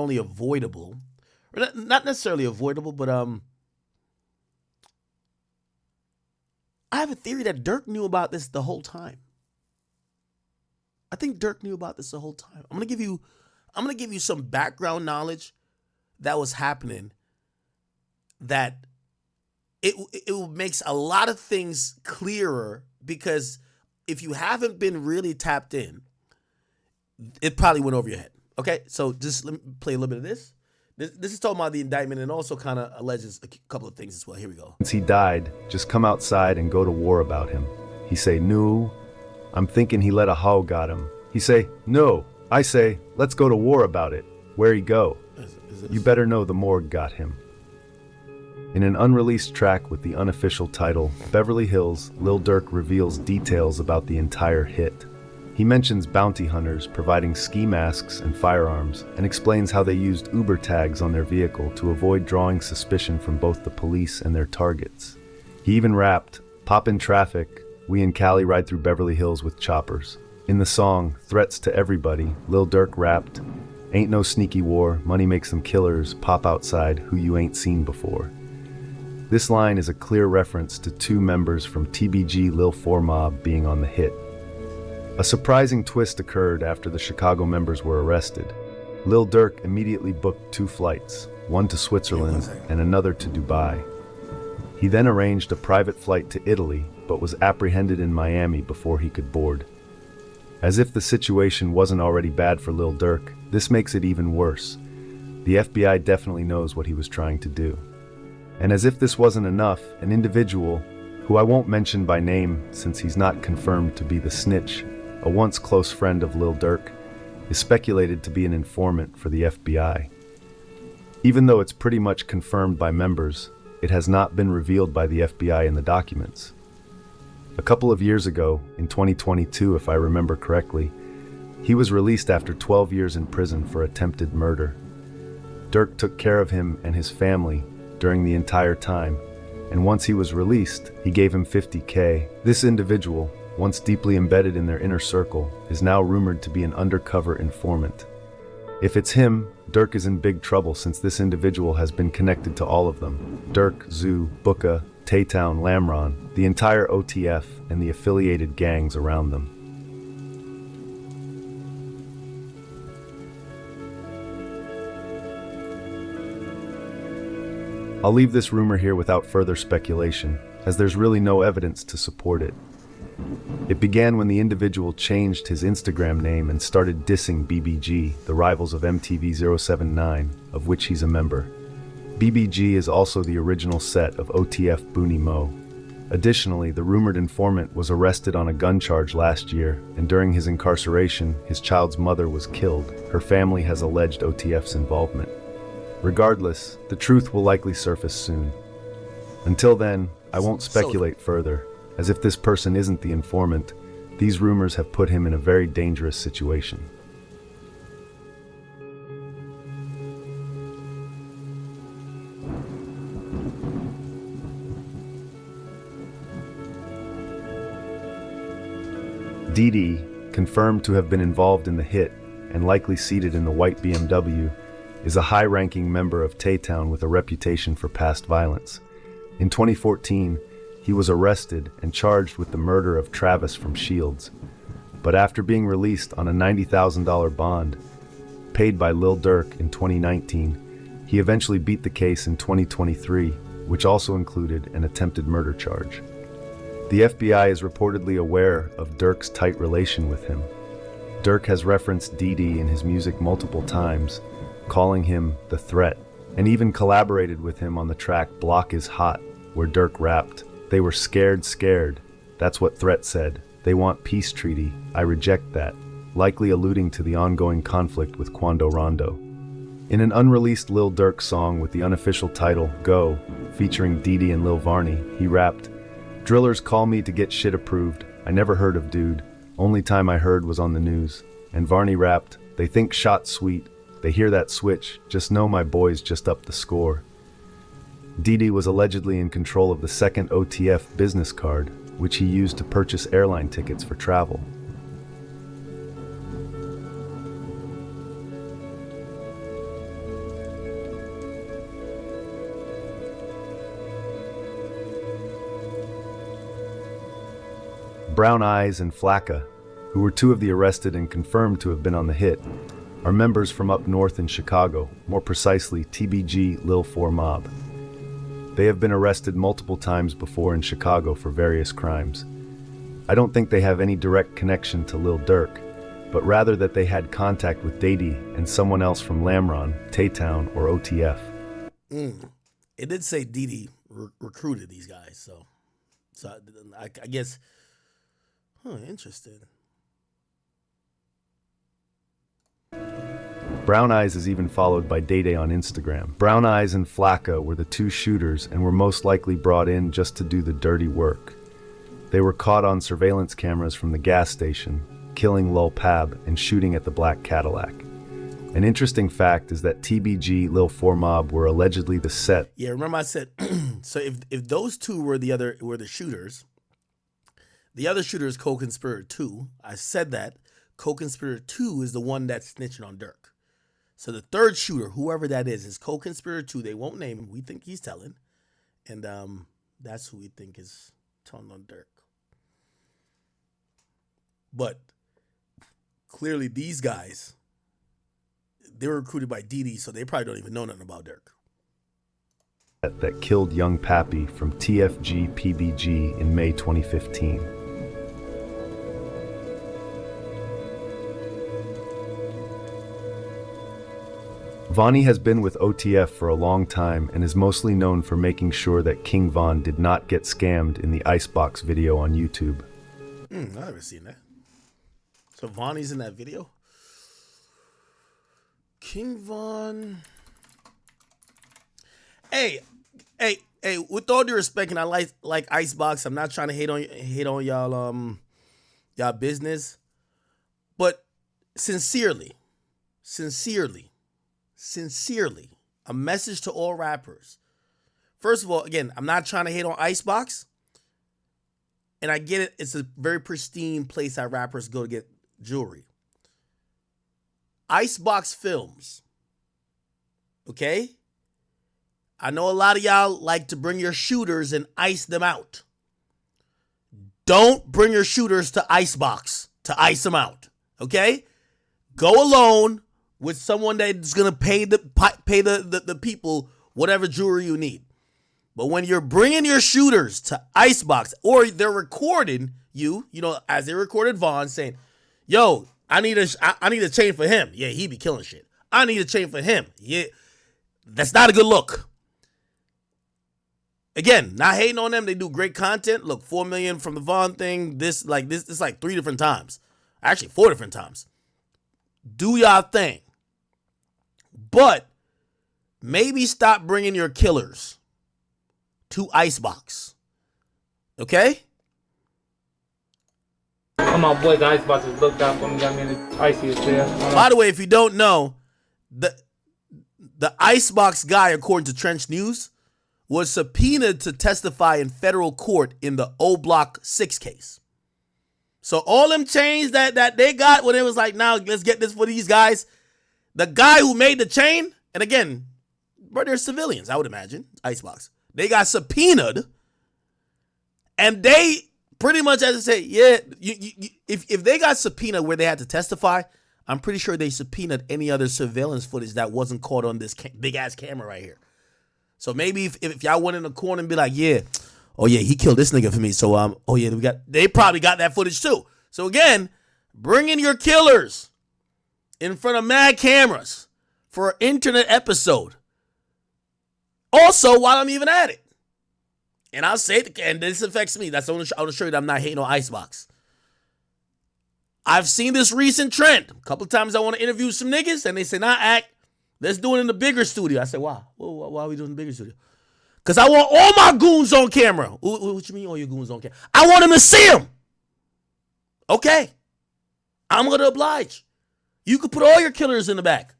only avoidable, or not necessarily avoidable, but I have a theory that Dirk knew about this the whole time. I think Dirk knew about this the whole time. I'm gonna give you some background knowledge that was happening that it makes a lot of things clearer, because if you haven't been really tapped in, it probably went over your head. Okay, so just let me play a little bit of this. This is talking about the indictment and also kind of alleges a couple of things as well. Here we go. Since he died, just come outside and go to war about him. He say, no, I'm thinking he let a how got him. He say, no, I say, let's go to war about it. Where he go? You better know the morgue got him. In an unreleased track with the unofficial title, Beverly Hills, Lil Durk reveals details about the entire hit. He mentions bounty hunters providing ski masks and firearms, and explains how they used Uber tags on their vehicle to avoid drawing suspicion from both the police and their targets. He even rapped, "Pop in traffic, we in Cali ride through Beverly Hills with choppers." In the song, Threats to Everybody, Lil Durk rapped, "Ain't no sneaky war, money makes them killers, pop outside who you ain't seen before." This line is a clear reference to two members from TBG Lil 4 Mob being on the hit. A surprising twist occurred after the Chicago members were arrested. Lil Durk immediately booked 2 flights, one to Switzerland and another to Dubai. He then arranged a private flight to Italy, but was apprehended in Miami before he could board. As if the situation wasn't already bad for Lil Durk, this makes it even worse. The FBI definitely knows what he was trying to do. And as if this wasn't enough, an individual, who I won't mention by name since he's not confirmed to be the snitch, a once close friend of Lil Durk, is speculated to be an informant for the FBI. Even though it's pretty much confirmed by members, it has not been revealed by the FBI in the documents. A couple of years ago, in 2022 if I remember correctly, he was released after 12 years in prison for attempted murder. Durk took care of him and his family during the entire time, and once he was released, he gave him $50K. This individual, once deeply embedded in their inner circle, is now rumored to be an undercover informant. If it's him, Durk is in big trouble since this individual has been connected to all of them: Durk, Zoo, Booka, Taytown, Lamron, the entire OTF, and the affiliated gangs around them. I'll leave this rumor here without further speculation, as there's really no evidence to support it. It began when the individual changed his Instagram name and started dissing BBG, the rivals of MTV 079, of which he's a member. BBG is also the original set of OTF Booney Mo. Additionally, the rumored informant was arrested on a gun charge last year, and during his incarceration, his child's mother was killed. Her family has alleged OTF's involvement. Regardless, the truth will likely surface soon. Until then, I won't speculate further, as if this person isn't the informant, these rumors have put him in a very dangerous situation. Dee, confirmed to have been involved in the hit and likely seated in the white BMW, is a high-ranking member of Taytown with a reputation for past violence. In 2014, he was arrested and charged with the murder of Travis from Shields. But after being released on a $90,000 bond, paid by Lil Durk in 2019, he eventually beat the case in 2023, which also included an attempted murder charge. The FBI is reportedly aware of Durk's tight relation with him. Durk has referenced Dee in his music multiple times, calling him the threat, and even collaborated with him on the track Block is Hot, where Durk rapped, "They were scared. That's what Threat said. They want peace treaty. I reject that," likely alluding to the ongoing conflict with Quando Rondo. In an unreleased Lil Durk song with the unofficial title Go, featuring Dee and Lil Varney, he rapped, "Drillers call me to get shit approved. I never heard of dude. Only time I heard was on the news." And Varney rapped, "They think shot sweet. They hear that switch, just know my boys just upped the score." Dee was allegedly in control of the second OTF business card, which he used to purchase airline tickets for travel. Brown Eyes and Flacca, who were two of the arrested and confirmed to have been on the hit, are members from up north in Chicago, more precisely TBG Lil 4 Mob. They have been arrested multiple times before in Chicago for various crimes. I don't think they have any direct connection to Lil Durk, but rather that they had contact with Dady and someone else from Lamron, Taytown, or OTF. It did say Didi recruited these guys, so I guess, interesting. Brown Eyes is even followed by Dayday on Instagram. Brown Eyes and Flacca were the two shooters and were most likely brought in just to do the dirty work. They were caught on surveillance cameras from the gas station, killing Lil Pab and shooting at the black Cadillac. An interesting fact is that TBG Lil 4 Mob were allegedly the set. Yeah, remember I said, so if those two were the shooters, the other shooter is co-conspirator 2. I said that co-conspirator 2 is the one that's snitching on Durk. So the third shooter, whoever that is co-conspirator 2. They won't name him. We think he's telling. And that's who we think is telling on Durk. But clearly these guys, they were recruited by Didi, so they probably don't even know nothing about Durk. That killed young Pappy from TFG PBG in May 2015. Vonnie has been with OTF for a long time and is mostly known for making sure that King Von did not get scammed in the Icebox video on YouTube. I haven't seen that. So Vonnie's in that video? King Von. Hey, with all due respect, and I like Icebox, I'm not trying to hate on y'all business. But sincerely, a message to all rappers. First of all, again, I'm not trying to hate on Icebox. And I get it, it's a very pristine place that rappers go to get jewelry. Icebox Films. Okay? I know a lot of y'all like to bring your shooters and ice them out. Don't bring your shooters to Icebox to ice them out. Okay? Go alone with someone that's gonna pay the people whatever jewelry you need. But when you're bringing your shooters to Icebox, or they're recording you, as they recorded Vaughn saying, "Yo, I need a chain for him." Yeah, he be killing shit. I need a chain for him. Yeah, that's not a good look. Again, not hating on them. They do great content. Look, 4 million from the Vaughn thing. This it's like 3 different times. Actually, 4 different times. Do y'all thing. But maybe stop bringing your killers to Icebox. Okay? My boy, the Icebox is looked out for me. Got me in the iciest chair. By the way, if you don't know, the Icebox guy, according to Trench News, was subpoenaed to testify in federal court in the O Block 6 case. So all them chains that they got when it was like, now let's get this for these guys. The guy who made the chain, and again, but they're civilians, I would imagine, Icebox. They got subpoenaed, and they pretty much had to say, yeah, if they got subpoenaed where they had to testify, I'm pretty sure they subpoenaed any other surveillance footage that wasn't caught on this big-ass camera right here. So maybe if y'all went in the corner and be like, yeah, oh yeah, he killed this nigga for me, so oh yeah, they probably got that footage too. So again, bring in your killers in front of mad cameras for an internet episode. Also, while I'm even at it, and I'll say it, and this affects me. I want to show you that I'm not hating on Icebox. I've seen this recent trend. A couple of times I want to interview some niggas, and they say, nah, act. Let's do it in the bigger studio. I said, why? Why are we doing the bigger studio? Because I want all my goons on camera. What you mean all your goons on camera? I want them to see them. Okay. I'm going to oblige. You could put all your killers in the back.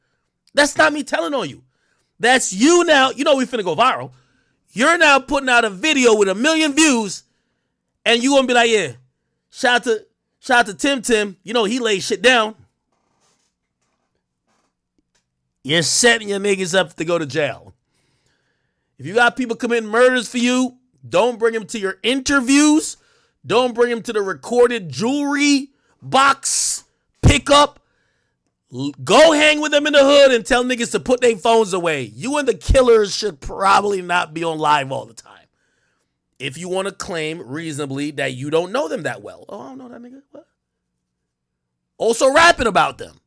That's not me telling on you. That's you now. You know we finna go viral. You're now putting out a video with 1 million views, and you gonna be like, yeah, shout out to Tim. You know he laid shit down. You're setting your niggas up to go to jail. If you got people committing murders for you, don't bring them to your interviews. Don't bring him to the recorded jewelry box pickup. Go hang with them in the hood and tell niggas to put their phones away. You and the killers should probably not be on live all the time. If you want to claim reasonably that you don't know them that well. Oh, I don't know that nigga. What? Also rapping about them.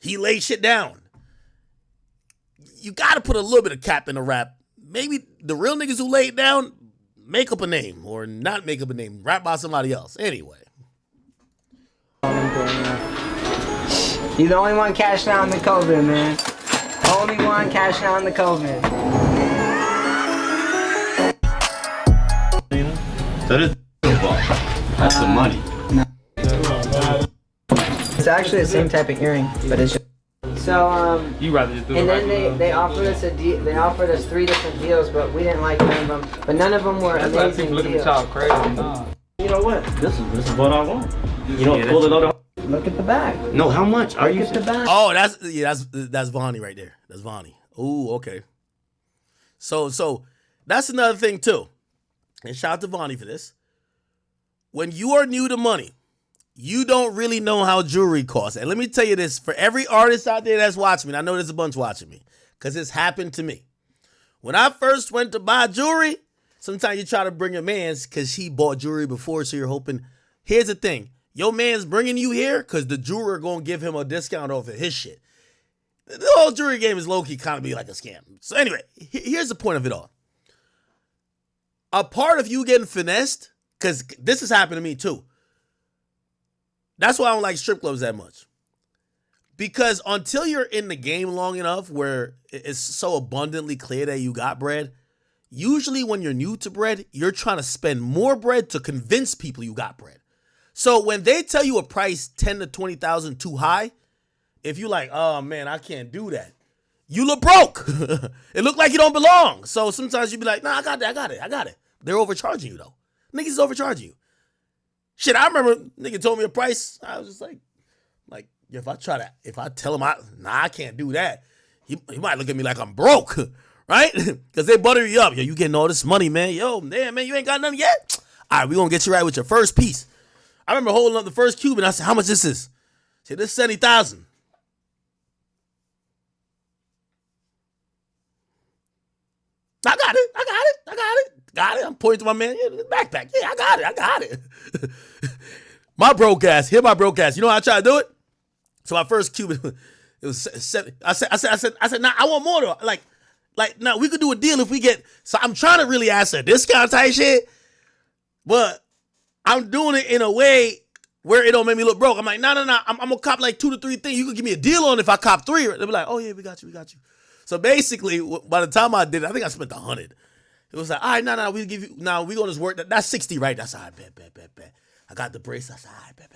He laid shit down. You got to put a little bit of cap in the rap. Maybe the real niggas who laid down, make up a name or not make up a name. Rap about somebody else. Anyway. You're the only one cashing out on the COVID, man. Only one cashing out on the COVID. That is that's the money. No. It's actually the same type of earring, but it's just... So, You rather just do and it then right they offered us they offered us 3 different deals, but we didn't like none of them. But none of them were That's why amazing people look at the deals. child crazy. Nah. You know what? This is what I want. You know, pull it out. Look at the back. No, how much are Look you? at the back. Oh, that's Vonnie right there. That's Vonnie. Ooh, okay. So that's another thing too. And shout out to Vonnie for this. When you are new to money, you don't really know how jewelry costs. And let me tell you this, for every artist out there that's watching me, and I know there's a bunch watching me, because it's happened to me. When I first went to buy jewelry, sometimes you try to bring a man's because he bought jewelry before, so you're hoping. Here's the thing. Your man's bringing you here because the jeweler going to give him a discount off of his shit. The whole jewelry game is low-key kind of be like a scam. So anyway, here's the point of it all. A part of you getting finessed, because this has happened to me too. That's why I don't like strip clubs that much. Because until you're in the game long enough where it's so abundantly clear that you got bread, usually when you're new to bread, you're trying to spend more bread to convince people you got bread. So when they tell you a price 10 to 20,000 too high, if you like, oh man, I can't do that, you look broke. It look like you don't belong. So sometimes you be like, nah, I got it. They're overcharging you though. Niggas is overcharging you. Shit, I remember nigga told me a price. I was just like, if I tell him I can't do that, he might look at me like I'm broke, right? Because they butter you up. Yo, you getting all this money, man. Yo, damn, man, you ain't got nothing yet? All right, we gonna get you right with your first piece. I remember holding up the first Cuban. I said, how much this is? I said, this is 70,000. I got it. I'm pointing to my man. Yeah, the backpack. Yeah, I got it. My broke ass. Hear my broke ass. You know how I try to do it? So my first Cuban, it was 7. I said, nah, I want more though. Like, nah, we could do a deal if we get. So I'm trying to really ask a discount type shit, but I'm doing it in a way where it don't make me look broke. I'm like, no. I'm gonna cop like 2 to 3 things. You could give me a deal on if I cop 3. They'll be like, oh yeah, we got you. So basically, by the time I did it, I think I spent 100. It was like, all right, no, we'll give you, now we gonna just work, that's 60, right? That's all right, bet. I got the brace, that's all right, bet.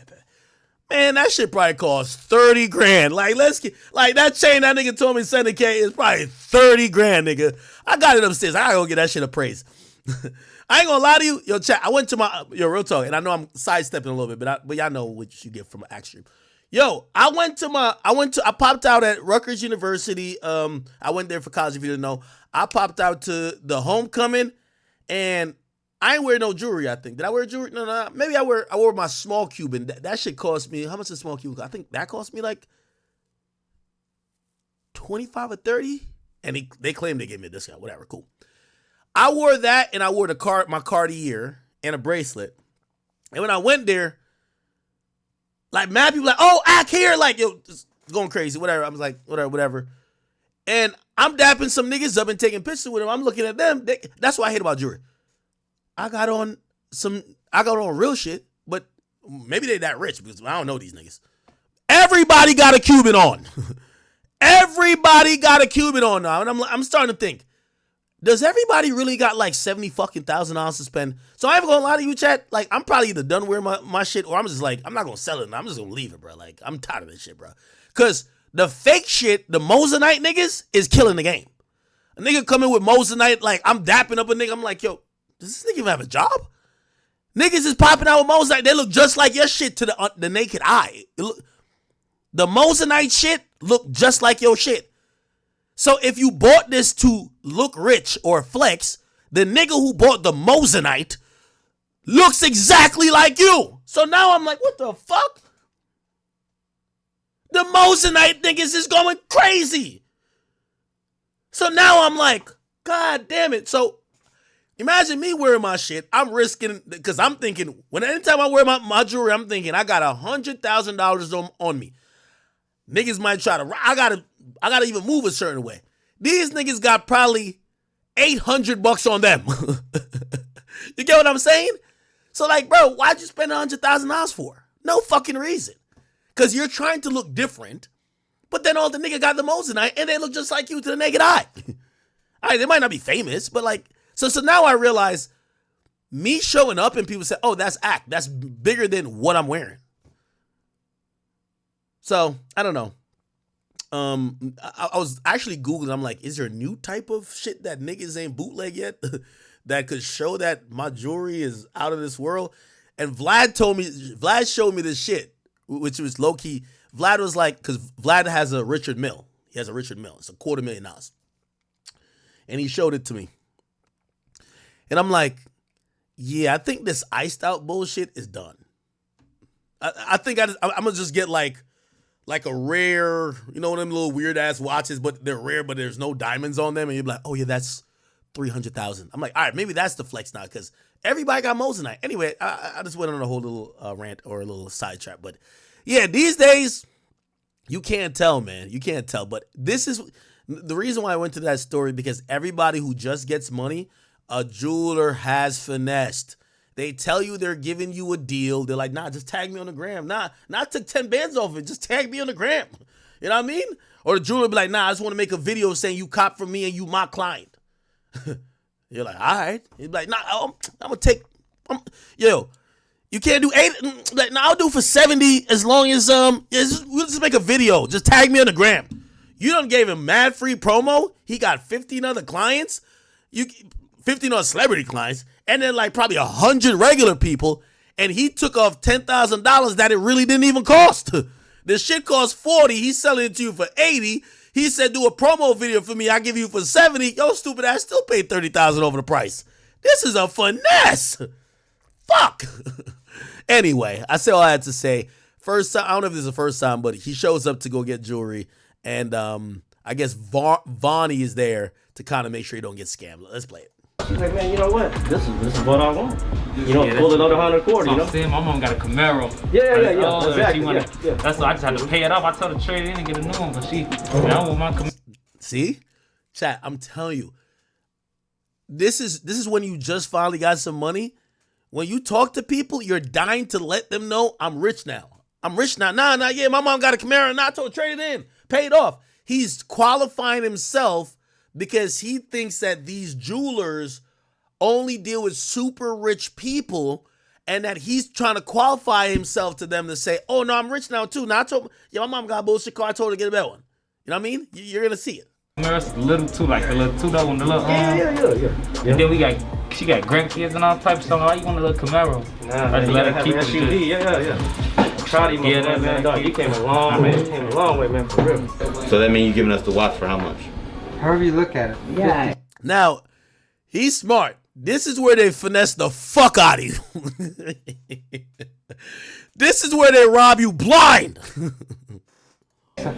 Man, that shit probably cost 30 grand. Like, let's get, like that chain that nigga told me 70K is probably 30 grand, nigga. I got it upstairs. I gotta go get that shit appraised. I ain't gonna lie to you. Yo, chat, I went to my, real talk, and I know I'm sidestepping a little bit, but y'all know what you get from an act stream. Yo, I popped out at Rutgers University. I went there for college, if you didn't know. I popped out to the homecoming, and I ain't wear no jewelry, I think. Did I wear jewelry? No. Maybe I wore my small Cuban. That shit cost me, how much is small Cuban? I think that cost me like 25 or 30. And they claimed they gave me a discount. Whatever, cool. I wore that, and I wore my Cartier and a bracelet. And when I went there, like, mad people like, oh, act here, like, yo, just going crazy, whatever. I was like, whatever. And I'm dapping some niggas up and taking pictures with them. I'm looking at them. That's what I hate about jewelry. I got on real shit, but maybe they that rich because I don't know these niggas. Everybody got a Cuban on. Everybody got a Cuban on now. And I'm starting to think, does everybody really got like $70,000 to spend? So I ain't gonna lie to you, chat. Like, I'm probably either done wearing my shit, or I'm just like, I'm not gonna sell it. I'm just gonna leave it, bro. Like, I'm tired of this shit, bro. Cause the fake shit, the Mosinite niggas, is killing the game. A nigga coming with Mosinite, like, I'm dapping up a nigga. I'm like, yo, does this nigga even have a job? Niggas is popping out with Mosinite. They look just like your shit to the naked eye. The Mosinite shit look just like your shit. So if you bought this to look rich or flex, the nigga who bought the Mosinite looks exactly like you. So now I'm like, what the fuck? The Mosinite niggas is going crazy. So now I'm like, God damn it. So imagine me wearing my shit. I'm risking, because I'm thinking, anytime I wear my jewelry, I'm thinking I got $100,000 on me. Niggas might try to, I gotta even move a certain way. These niggas got probably $800 on them. You get what I'm saying? So like, bro, why'd you spend $100,000 for? No fucking reason. Because you're trying to look different, but then all the nigga got the Mosinite and they look just like you to the naked eye. All right, they might not be famous, but like, so now I realize me showing up and people say, oh, that's act. That's bigger than what I'm wearing. So I don't know. I was actually Googling. I'm like, is there a new type of shit that niggas ain't bootleg yet that could show that my jewelry is out of this world? And Vlad showed me this shit, which was low key. Vlad was like, because Vlad has a Richard Mille. He has a Richard Mille. It's $250,000. And he showed it to me. And I'm like, yeah, I think this iced out bullshit is done. I think I'm going to just get like a rare, you know, them little weird ass watches, but they're rare, but there's no diamonds on them. And you're like, oh yeah, that's $300,000. I'm like, all right, maybe that's the flex now, because everybody got Mosinite. Anyway, I just went on a whole little rant or a little sidetrack. But yeah, these days, you can't tell, man. You can't tell. But this is the reason why I went to that story, because everybody who just gets money, a jeweler has finessed. They tell you they're giving you a deal. They're like, nah, just tag me on the gram. Nah, I took 10 bands off it. Just tag me on the gram. You know what I mean? Or the jeweler be like, nah, I just want to make a video saying you cop from me and you my client. You're like, all right. He's like, nah, I'm going to take, yo, you can't do 8. Like, nah, I'll do for 70 as long as, we'll just make a video. Just tag me on the gram. You done gave him mad free promo. He got 15 other clients. 15 other celebrity clients. And then like probably 100 regular people. And he took off $10,000 that it really didn't even cost. This shit cost 40. He's selling it to you for 80. He said, do a promo video for me. I give you for 70. Yo, stupid ass still paid 30,000 over the price. This is a finesse. Fuck. Anyway, I said all I had to say. First time, I don't know if this is the first time, but he shows up to go get jewelry. And I guess Vonnie is there to kind of make sure you don't get scammed. Let's play it. She's like, man, you know what? This is what I want. You know, pull another 140, you know? I'm saying my mom got a Camaro. Yeah. Exactly. Yeah. That's why I just had to pay it off. I told her to trade it in and get a new one, but I don't want my Camaro. See? Chat, I'm telling you. This is when you just finally got some money. When you talk to people, you're dying to let them know I'm rich now. I'm rich now. Nah, yeah, my mom got a Camaro. Nah, I told her trade it in. Paid off. He's qualifying himself because he thinks that these jewelers only deal with super rich people, and that he's trying to qualify himself to them to say, oh, no, I'm rich now, too. Now, I told my mom got a bullshit car. I told her to get a better one. You know what I mean? You're going to see it. It's a little too, like the little $2 one, the little, Yeah. And then she got grandkids and all types, so why you want a little Camaro? Nah, I just let her keep it. SUV. Yeah. Proud of you, man. Dog, you came a long way. You came a long way, man, for real. So that means you're giving us the watch for how much? However you look at it. Yeah. Now, he's smart. This is where they finesse the fuck out of you. This is where they rob you blind.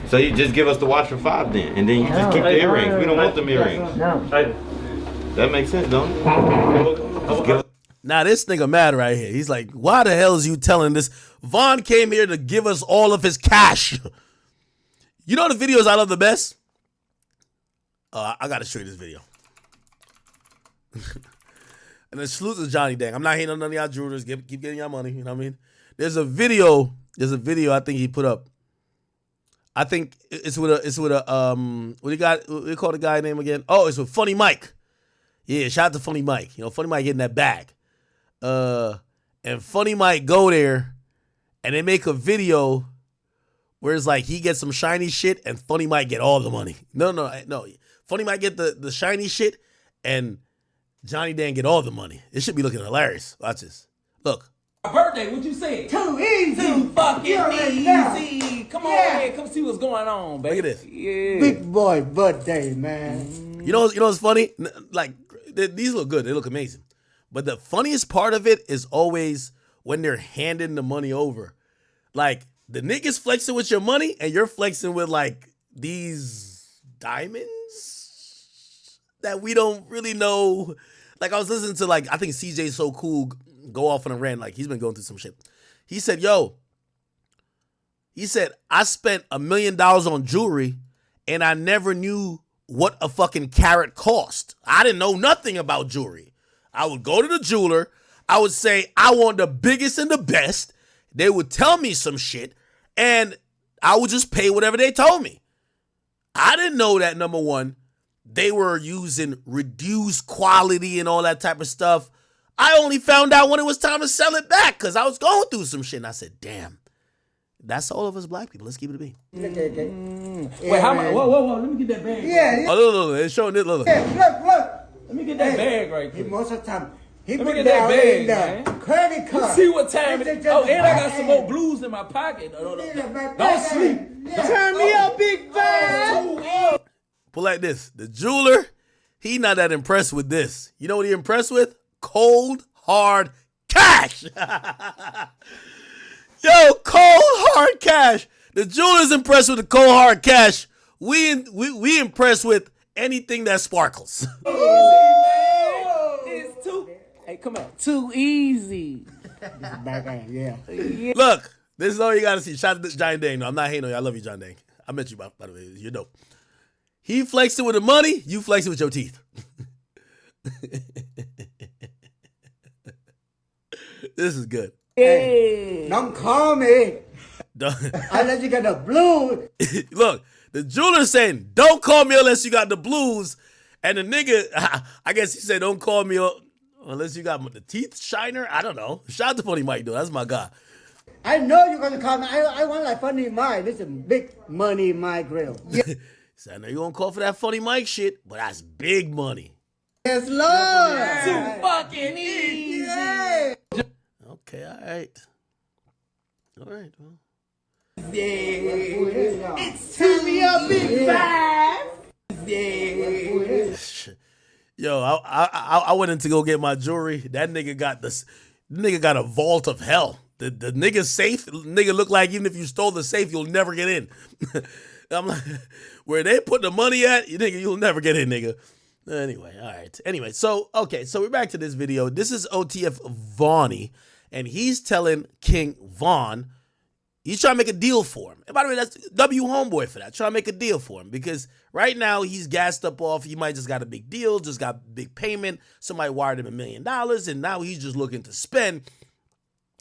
So you just give us the watch for $5 then, and then you just keep the earrings. We don't want them earrings. No. That makes sense, don't it? Just give us- Now this nigga mad right here. He's like, why the hell is you telling this? Vaughn came here to give us all of his cash. You know the videos I love the best? I gotta show you this video. And then salute to Johnny Dang. I'm not hating on none of y'all jewelers. Keep getting y'all money. You know what I mean? There's a video I think he put up. I think it's with a what do you call the guy name again? Oh, it's with Funny Mike. Yeah, shout out to Funny Mike. You know, Funny Mike getting that bag. And Funny Mike go there and they make a video where it's like he gets some shiny shit and Funny Mike get all the money. No. Funny Mike get the shiny shit and Johnny Dan get all the money. It should be looking hilarious. Watch this. Look. My birthday, what you say? Too easy. Too fucking Yeah. easy. Come on, man. Come see what's going on, baby. Look at this. Yeah. Big boy birthday, man. You know what's funny? Like these look good. They look amazing. But the funniest part of it is always when they're handing the money over. Like, the niggas flexing with your money and you're flexing with like these diamonds that we don't really know. Like, I was listening to like, I think CJ So Cool go off on a rant. Like, he's been going through some shit. He said, I spent $1 million on jewelry and I never knew what a fucking carat cost. I didn't know nothing about jewelry. I would go to the jeweler. I would say, I want the biggest and the best. They would tell me some shit and I would just pay whatever they told me. I didn't know that, number one, they were using reduced quality and all that type of stuff. I only found out when it was time to sell it back because I was going through some shit. And I said, damn, that's all of us black people. Let's keep it a beat. Wait, how much? Whoa. Let me get that bag. Yeah. Oh, look. It's showing it. Look. Yeah, look. Let me get that bag right quick. Most of the time, he Let me put get that down bag, in the man. credit You card. see what time it is? Oh, and I got some more blue. blues in my pocket. Don't Don't sleep. Turn me up, big fan. But like this, the jeweler, he not that impressed with this. You know what he impressed with? Cold, hard cash. Yo, cold, hard cash. The jeweler's impressed with the cold, hard cash. We impressed with anything that sparkles. It's too. Hey, come on. Too easy. Yeah. Look, this is all you gotta see. Shout out to John Dang. No, I'm not hating on you. I love you, John Dang. I met you, by the way. You're dope. He flexing with the money, you flexing with your teeth. This is good. Hey, don't call me. Unless you got the blue. Look, the jeweler's saying, don't call me unless you got the blues. And the nigga, I guess he said, don't call me unless you got the teeth shiner. I don't know. Shout out to Funny Mike, though. That's my guy. I know you're going to call me. I want like Funny Mike. This is big money in my grill. Yeah. So I know you're going to call for that Funny Mike shit, but that's big money. Yes, Lord. Too fucking easy. Yeah. Okay, all right. All right, well. It's turn me up, big five. Yo, I went in to go get my jewelry. That nigga got a vault of hell. The nigga safe, nigga look like even if you stole the safe, you'll never get in. I'm like, where they put the money at, nigga, you'll never get in, nigga. Anyway, all right. Anyway, so we're back to this video. This is OTF Vonnie, and he's telling King Von, he's trying to make a deal for him. And by the way, that's W Homeboy for that. Trying to make a deal for him because right now he's gassed up off. He might just got a big deal, just got big payment. Somebody wired him $1 million, and now he's just looking to spend.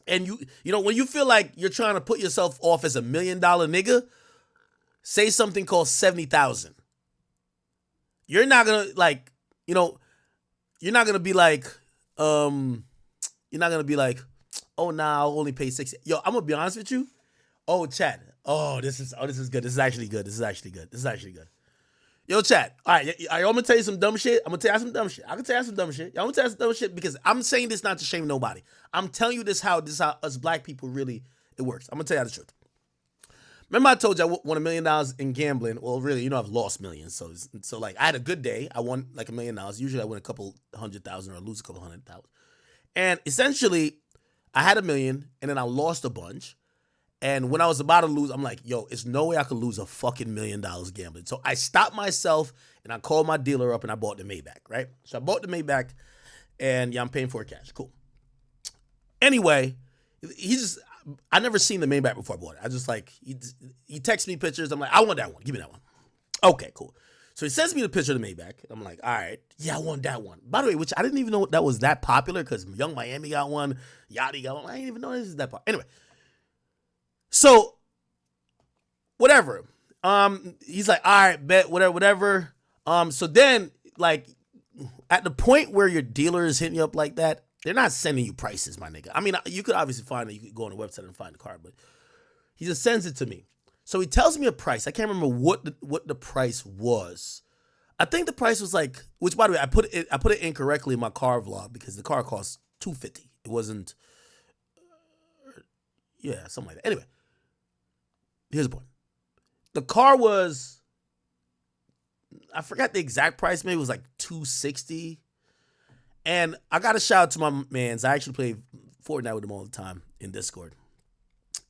And you know, when you feel like you're trying to put yourself off as $1 million nigga, say something called 70,000. You're not gonna like, you know, you're not gonna be like, oh nah, I'll only pay 60. Yo, I'm gonna be honest with you. Oh, chat. This is good. This is actually good. Yo, chat. All right, I'm gonna tell you some dumb shit. I can tell you some dumb shit. I'm gonna tell you some dumb shit because I'm saying this not to shame nobody. I'm telling you this how us black people really it works. I'm gonna tell you the truth. Remember I told you I won $1 million in gambling. Well, really, you know, I've lost millions. So like I had a good day. I won like $1 million. Usually I win a couple 100,000 or I lose a couple 100,000. And essentially I had $1 million and then I lost a bunch. And when I was about to lose, I'm like, yo, it's no way I could lose a fucking $1 million gambling. So I stopped myself and I called my dealer up and I bought the Maybach, right? So I bought the Maybach and yeah, I'm paying for it cash. Cool. Anyway, I never seen the Maybach before I bought it. I just like, he texts me pictures. I'm like, I want that one. Give me that one. Okay, cool. So he sends me the picture of the Maybach. I'm like, all right, yeah, I want that one. By the way, which I didn't even know that was that popular because Young Miami got one, Yachty got one. I didn't even know this is that popular. Anyway, so whatever. He's like, all right, bet, whatever. So then, like, at the point where your dealer is hitting you up like that, they're not sending you prices, my nigga. I mean, you could obviously find it. You could go on the website and find the car, but he just sends it to me. So he tells me a price. I can't remember what the price was. I think the price was like, which by the way, I put it incorrectly in my car vlog because the car cost $250. It wasn't, yeah, something like that. Anyway, here's the point. The car was, I forgot the exact price. Maybe it was like $260. And I got a shout out to my mans. I actually play Fortnite with him all the time in Discord.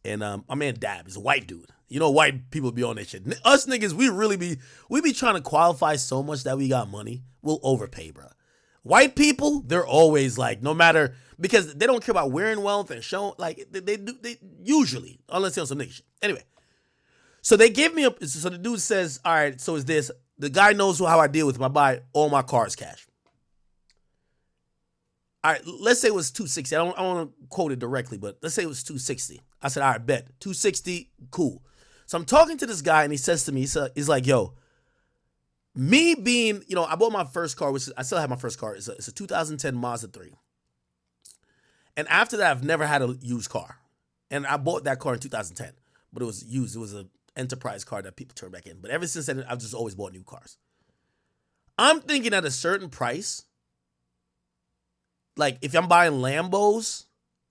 And my man Dab is a white dude. You know, white people be on that shit. Us niggas, we be trying to qualify so much that we got money. We'll overpay, bro. White people, they're always like, no matter, because they don't care about wearing wealth and showing, like, they usually, unless they're on some nigga shit. Anyway, so they give me so the dude says, all right, so is this, the guy knows how I deal with him. I buy all my cars cash. All right, let's say it was 260. I don't want to quote it directly, but let's say it was 260. I said, all right, bet. 260, cool. So I'm talking to this guy, and he says to me, he's like, yo, me being, you know, I bought my first car, which is, I still have my first car. It's a 2010 Mazda 3. And after that, I've never had a used car. And I bought that car in 2010, but it was used. It was an enterprise car that people turn back in. But ever since then, I've just always bought new cars. I'm thinking at a certain price, like if I'm buying Lambos,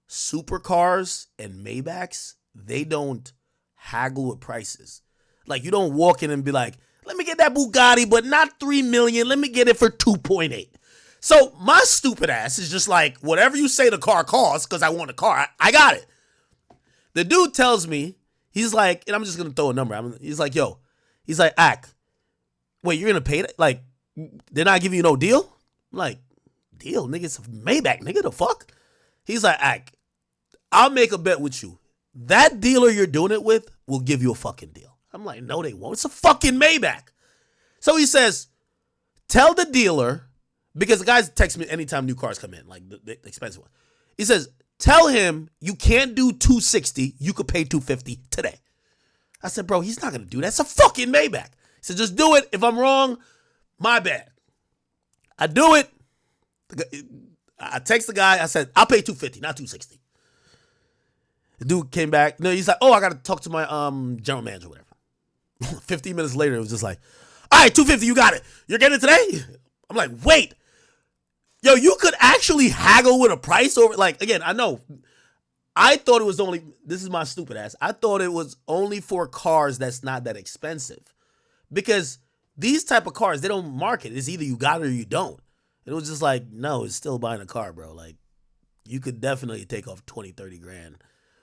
supercars, and Maybachs, they don't haggle with prices. Like you don't walk in and be like, let me get that Bugatti, but not $3 million. Let me get it for 2.8. So my stupid ass is just like, whatever you say the car costs, because I want a car, I got it. The dude tells me, he's like, and I'm just going to throw a number. He's like, yo, he's like, Ak, wait, you're going to pay that? Like, they're not giving you no deal? I'm like, deal, nigga, it's a Maybach, nigga, the fuck? He's like, Ak, I'll make a bet with you. That dealer you're doing it with will give you a fucking deal. I'm like, no, they won't. It's a fucking Maybach. So he says, tell the dealer, because the guys text me anytime new cars come in, like the expensive one. He says, tell him you can't do 260, you could pay 250 today. I said, bro, he's not going to do that. It's a fucking Maybach. He said, just do it. If I'm wrong, my bad. I do it. I text the guy. I said, I'll pay 250, not 260. The dude came back. No, he's like, oh, I got to talk to my general manager or whatever. 15 minutes later, it was just like, all right, 250, you got it. You're getting it today? I'm like, wait. Yo, you could actually haggle with a price over, like, again, I know. I thought it was only, this is my stupid ass, I thought it was only for cars that's not that expensive. Because these type of cars, they don't market. It's either you got it or you don't. And it was just like, no, it's still buying a car, bro. Like, you could definitely take off 20, 30 grand.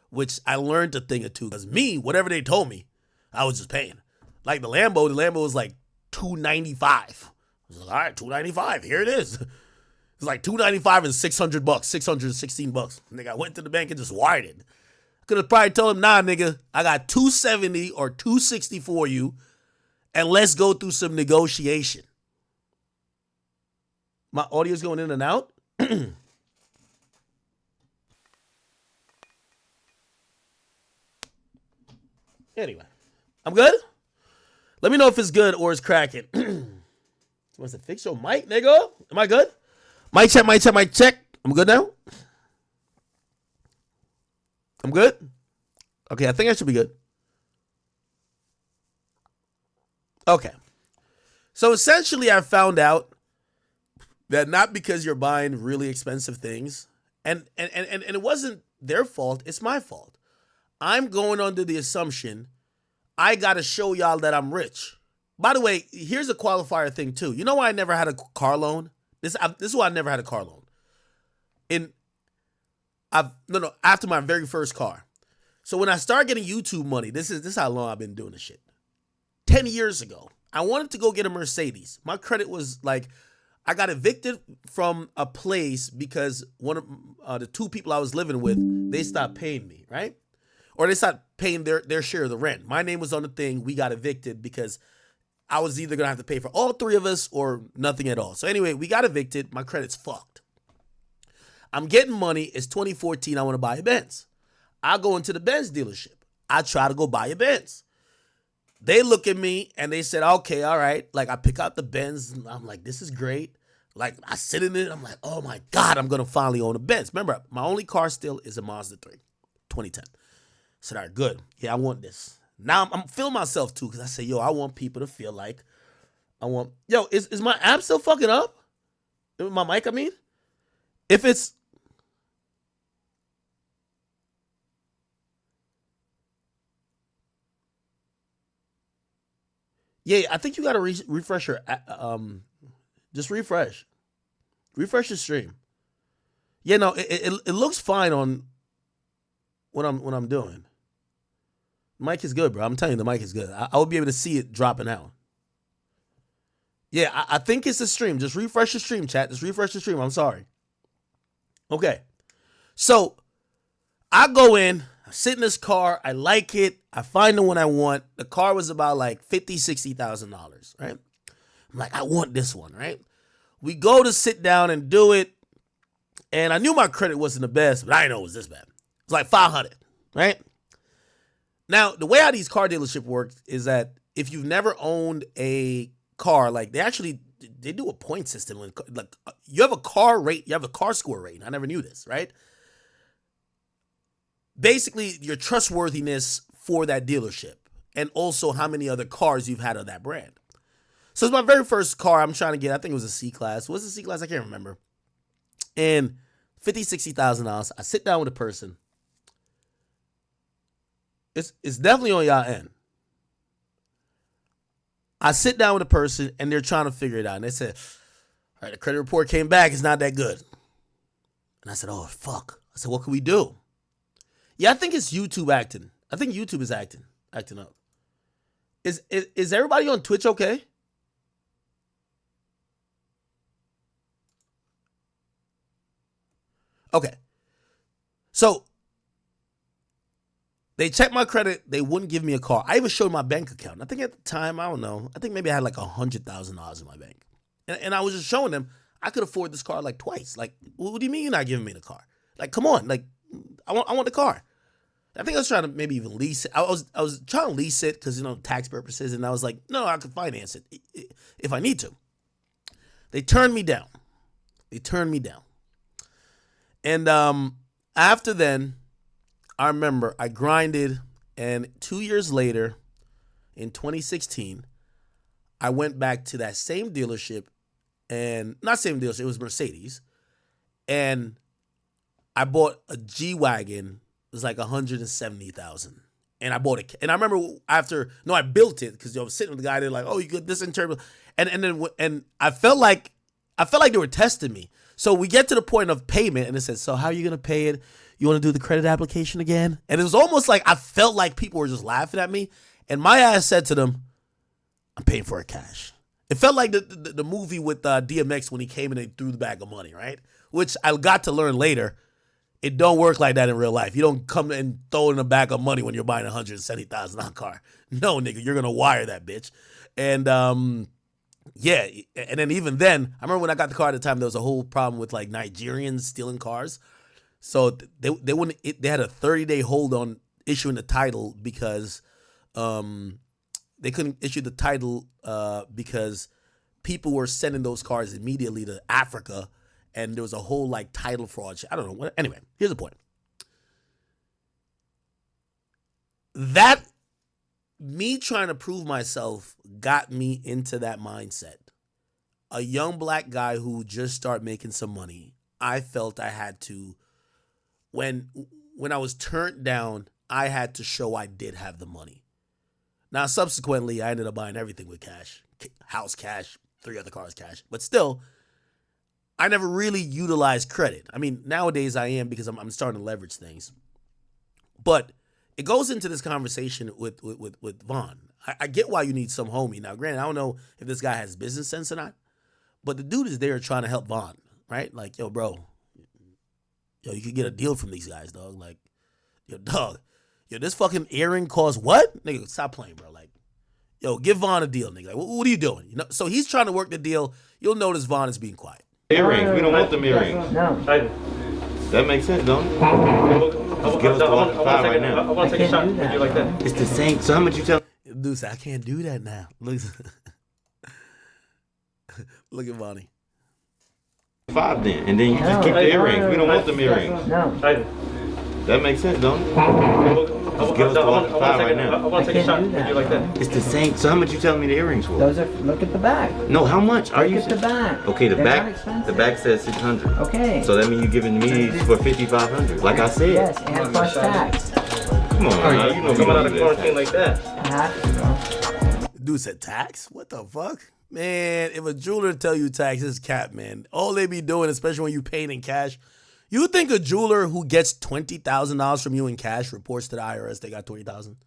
Which I learned a thing or two. Because me, whatever they told me, I was just paying. Like the Lambo was like $295. I was like, all right, $295, here it is. It's like $295 and $600, $616. Nigga, I went to the bank and just wired it. I could have probably told him, nah, nigga, I got $270 or $260 for you, and let's go through some negotiation. My audio's going in and out. Anyway, I'm good? Let me know if it's good or it's cracking. What's it? Fix your mic, nigga. Am I good? Mic check, mic check, mic check. I'm good now? I'm good? Okay, I think I should be good. Okay. So essentially, I found out that not because you're buying really expensive things, and it wasn't their fault, it's my fault. I'm going under the assumption I got to show y'all that I'm rich. By the way, here's a qualifier thing too. You know why I never had a car loan? This is why I never had a car loan. After my very first car. So when I started getting YouTube money, this is how long I've been doing this shit. 10 years ago, I wanted to go get a Mercedes. My credit was like, I got evicted from a place because one of the two people I was living with, they stopped paying me, right? Or they stopped paying their share of the rent. My name was on the thing. We got evicted because I was either going to have to pay for all three of us or nothing at all. So anyway, we got evicted. My credit's fucked. I'm getting money. It's 2014. I want to buy a Benz. I go into the Benz dealership. I try to go buy a Benz. They look at me and they said, okay, all right. Like I pick out the Benz. And I'm like, this is great. Like I sit in it. I'm like, oh my God, I'm going to finally own a Benz. Remember, my only car still is a Mazda 3, 2010. I said, all right, good. Yeah, I want this. Now I'm feeling myself too because I say, yo, I want people to feel like yo, is my app still fucking up? My mic, I mean? If it's, yeah, I think you got to refresh your, just refresh. Refresh the stream. Yeah, no, it looks fine on what I'm doing. Mic is good, bro. I'm telling you, the mic is good. I will be able to see it dropping out. Yeah, I think it's the stream. Just refresh the stream, chat. Just refresh the stream. I'm sorry. Okay. So I go in, I sit in this car, I like it, I find the one I want. The car was about like $50,000, $60,000, right? I'm like, I want this one, right? We go to sit down and do it, and I knew my credit wasn't the best, but I didn't know it was this bad. It was like 500, right? Now, the way how these car dealership works is that if you've never owned a car, like they do a point system. Like you have a car rate, you have a car score rating. I never knew this, right? Basically, your trustworthiness for that dealership and also how many other cars you've had of that brand. So it's my very first car I'm trying to get. I think it was a C-Class. What's the C-Class? I can't remember. And $50,000, $60,000. I sit down with a person. It's definitely on y'all end. I sit down with a person and they're trying to figure it out. And they said, all right, the credit report came back. It's not that good. And I said, oh, fuck. I said, what can we do? Yeah, I think it's YouTube acting. I think YouTube is acting up. Is everybody on Twitch okay? Okay. So they checked my credit. They wouldn't give me a car. I even showed my bank account. I think at the time, I don't know. I think maybe I had like $100,000 in my bank. And I was just showing them I could afford this car like twice. Like, what do you mean you're not giving me the car? Like, come on. Like, I want the car. I think I was trying to maybe even lease it. I was trying to lease it because, tax purposes. And I was like, no, I could finance it if I need to. They turned me down. And after then, I remember I grinded. And 2 years later, in 2016, I went back to that same dealership. And not same dealership, it was Mercedes. And I bought a G-Wagon. It was like $170,000, and I bought it. And I remember I built it because I was sitting with the guy. They're like, "Oh, you got this internal," and I felt like they were testing me. So we get to the point of payment, and it says, "So how are you gonna pay it? You want to do the credit application again?" And it was almost like I felt like people were just laughing at me, and my ass said to them, "I'm paying for it cash." It felt like the movie with DMX when he came in and threw the bag of money, right? Which I got to learn later. It don't work like that in real life. You don't come and throw in a bag of money when you're buying a $170,000 car. No, nigga, you're gonna wire that bitch. And yeah, and then even then, I remember when I got the car at the time, there was a whole problem with like Nigerians stealing cars. So they wouldn't. They had a 30-day hold on issuing the title because they couldn't issue the title because people were sending those cars immediately to Africa. And there was a whole like title fraud shit. I don't know. Anyway, here's the point. That me trying to prove myself got me into that mindset. A young black guy who just started making some money. I felt I had to, when I was turned down, I had to show I did have the money. Now, subsequently, I ended up buying everything with cash. House cash, 3 other cars cash. But still, I never really utilized credit. I mean, nowadays I am because I'm starting to leverage things. But it goes into this conversation with Vaughn. I get why you need some homie. Now, granted, I don't know if this guy has business sense or not, but the dude is there trying to help Vaughn, right? Like, yo, bro, you could get a deal from these guys, dog. Like, yo, dog, this fucking earring costs what? Nigga, stop playing, bro. Like, yo, give Vaughn a deal, nigga. Like, what are you doing? So he's trying to work the deal. You'll notice Vaughn is being quiet. Earrings. We don't want them earrings. No. That makes sense, don't it? Just give us the one for $5 right now. I want to take a shot with you like that. It's the same. So how much you tell? Dude said, I can't do that now. Look at Vonnie. 5 then, and then you just keep the earrings. We don't want them earrings. No. That makes sense, don't it? Just give us the one for $5 right now. I want to take a shot with you like that. It's the same. So how much you telling me the earrings for? Those are. Look at the back. No, how much are you? Look at the back. Okay, the They're not back. expensive. The back says 600. Okay. So that means you giving me for 5,500. Like I said. Yes, and plus tax. Come on, man. You know Coming out of quarantine like that. I have to, bro. Dude said tax? What the fuck? Man, if a jeweler tell you taxes, cap, man. All they be doing, especially when you paying in cash. You think a jeweler who gets $20,000 from you in cash reports to the IRS they got $20,000?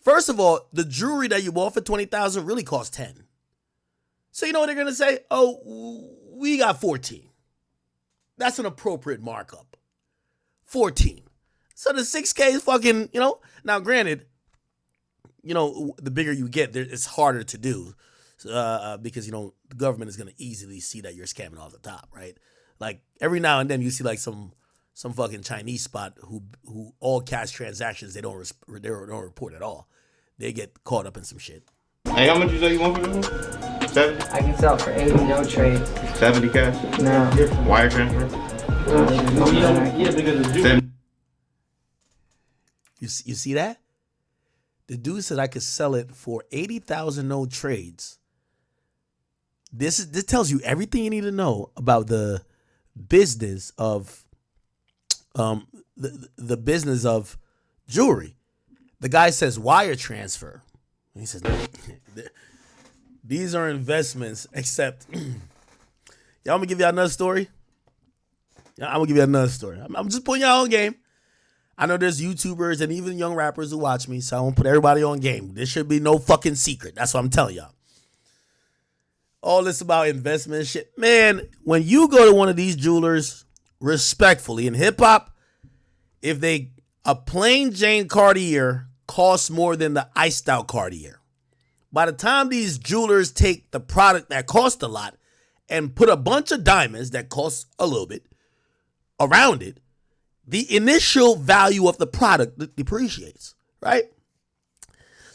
First of all, the jewelry that you bought for $20,000 really costs $10,000. So you know what they're gonna say? Oh, we got 14. That's an appropriate markup. 14. So the 6K is fucking, Now, granted, the bigger you get, it's harder to do because, the government is going to easily see that you're scamming off the top, right? Like, every now and then you see, like, some fucking Chinese spot who all cash transactions, they don't report at all. They get caught up in some shit. Hey, how much you say you want for this one? 70? I can sell for 80, no trade. 70 cash? No. Wire transfer? Yeah, because it's Jew. You see that? The dude said I could sell it for 80,000 no trades. This tells you everything you need to know about the business of the business of jewelry. The guy says wire transfer. He says these are investments, except y'all want me to give y'all another story? I'm gonna give you another story. I'm just putting y'all on game. I know there's YouTubers and even young rappers who watch me, so I won't put everybody on game. This should be no fucking secret. That's what I'm telling y'all. All this about investment shit. Man, when you go to one of these jewelers, respectfully, in hip-hop, if a plain Jane Cartier costs more than the iced out Cartier. By the time these jewelers take the product that cost a lot and put a bunch of diamonds that cost a little bit around it, the initial value of the product depreciates, right?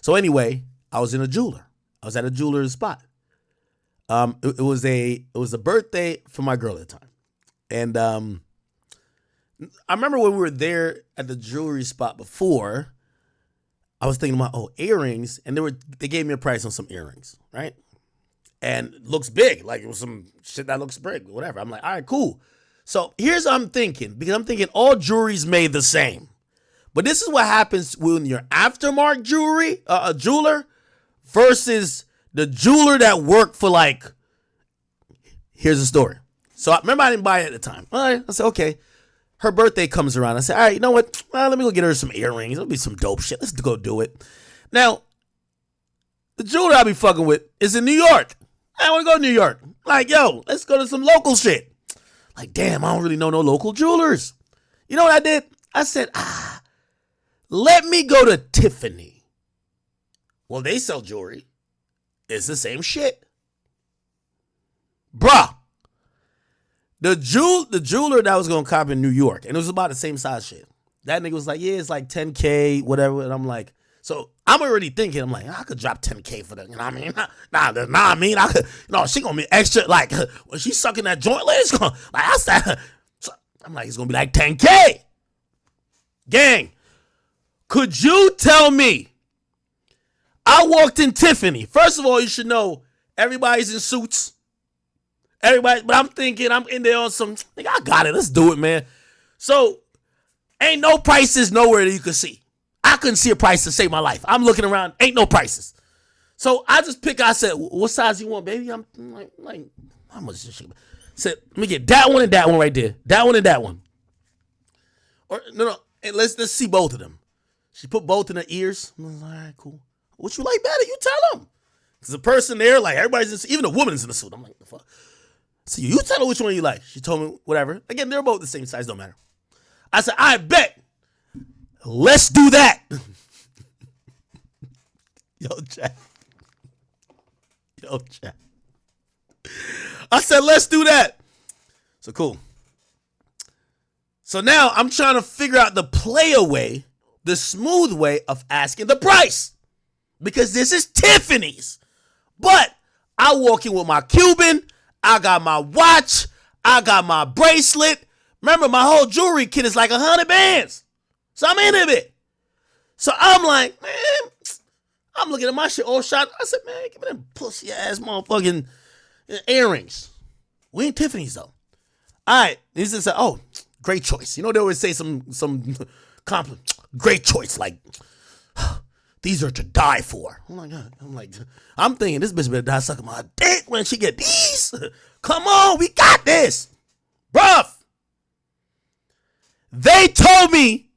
So anyway, I was in a jeweler. I was at a jeweler's spot. It was a birthday for my girl at the time. And I remember when we were there at the jewelry spot before, I was thinking about, earrings, and they gave me a price on some earrings, right? And it looks big, like it was some shit that looks big, whatever. I'm like, all right, cool. So here's what I'm thinking, because I'm thinking all jewelry's made the same. But this is what happens when you're aftermarket jewelry, a jeweler, versus the jeweler that worked for here's the story. So I remember I didn't buy it at the time. All right, I said, okay. Her birthday comes around. I said, all right, you know what? Well, let me go get her some earrings. It'll be some dope shit. Let's go do it. Now, the jeweler I'll be fucking with is in New York. I want to go to New York. Like, yo, let's go to some local shit. Like, damn, I don't really know no local jewelers. You know what I did? I said, let me go to Tiffany. Well, they sell jewelry. It's the same shit. Bruh. The jeweler that was going to cop in New York, and it was about the same size shit. That nigga was like, yeah, it's like 10K, whatever. And I'm like, so I'm already thinking, I'm like, I could drop 10K for that. You know what I mean? I could, she going to be extra, like, when she's sucking that joint, it's going to, like, that's that. So I'm like, it's going to be like 10K. Gang, could you tell me? I walked in Tiffany. First of all, you should know, everybody's in suits. Everybody, but I'm thinking I'm in there on some, nigga, I got it. Let's do it, man. So, ain't no prices nowhere that you can see. I couldn't see a price to save my life. I'm looking around, ain't no prices. So I just I said, what size you want, baby? I'm like, how much is this shit? Said, let me get that one and that one right there. That one and that one. Or, no, and let's see both of them. She put both in her ears. I was like, all right, cool. What you like better? You tell them. There's a person there, like, everybody's in, even the woman's in the suit. I'm like, the fuck? So you tell her which one you like. She told me whatever. Again, they're both the same size, don't matter. I said, I bet. Let's do that. Yo, chat. I said, let's do that. So cool. So now I'm trying to figure out the way, the smooth way of asking the price. Because this is Tiffany's. But I walk in with my Cuban. I got my watch. I got my bracelet. Remember, my whole jewelry kit is like 100 bands. So I'm in it. So I'm like, man, I'm looking at my shit all shot. I said, man, give me them pussy ass motherfucking earrings. We ain't Tiffany's though. All right. He just said, oh, great choice. You know, they always say some compliment. Great choice. Like, these are to die for. I'm thinking this bitch better die sucking my dick when she get these. Come on, we got this. Bruh. They told me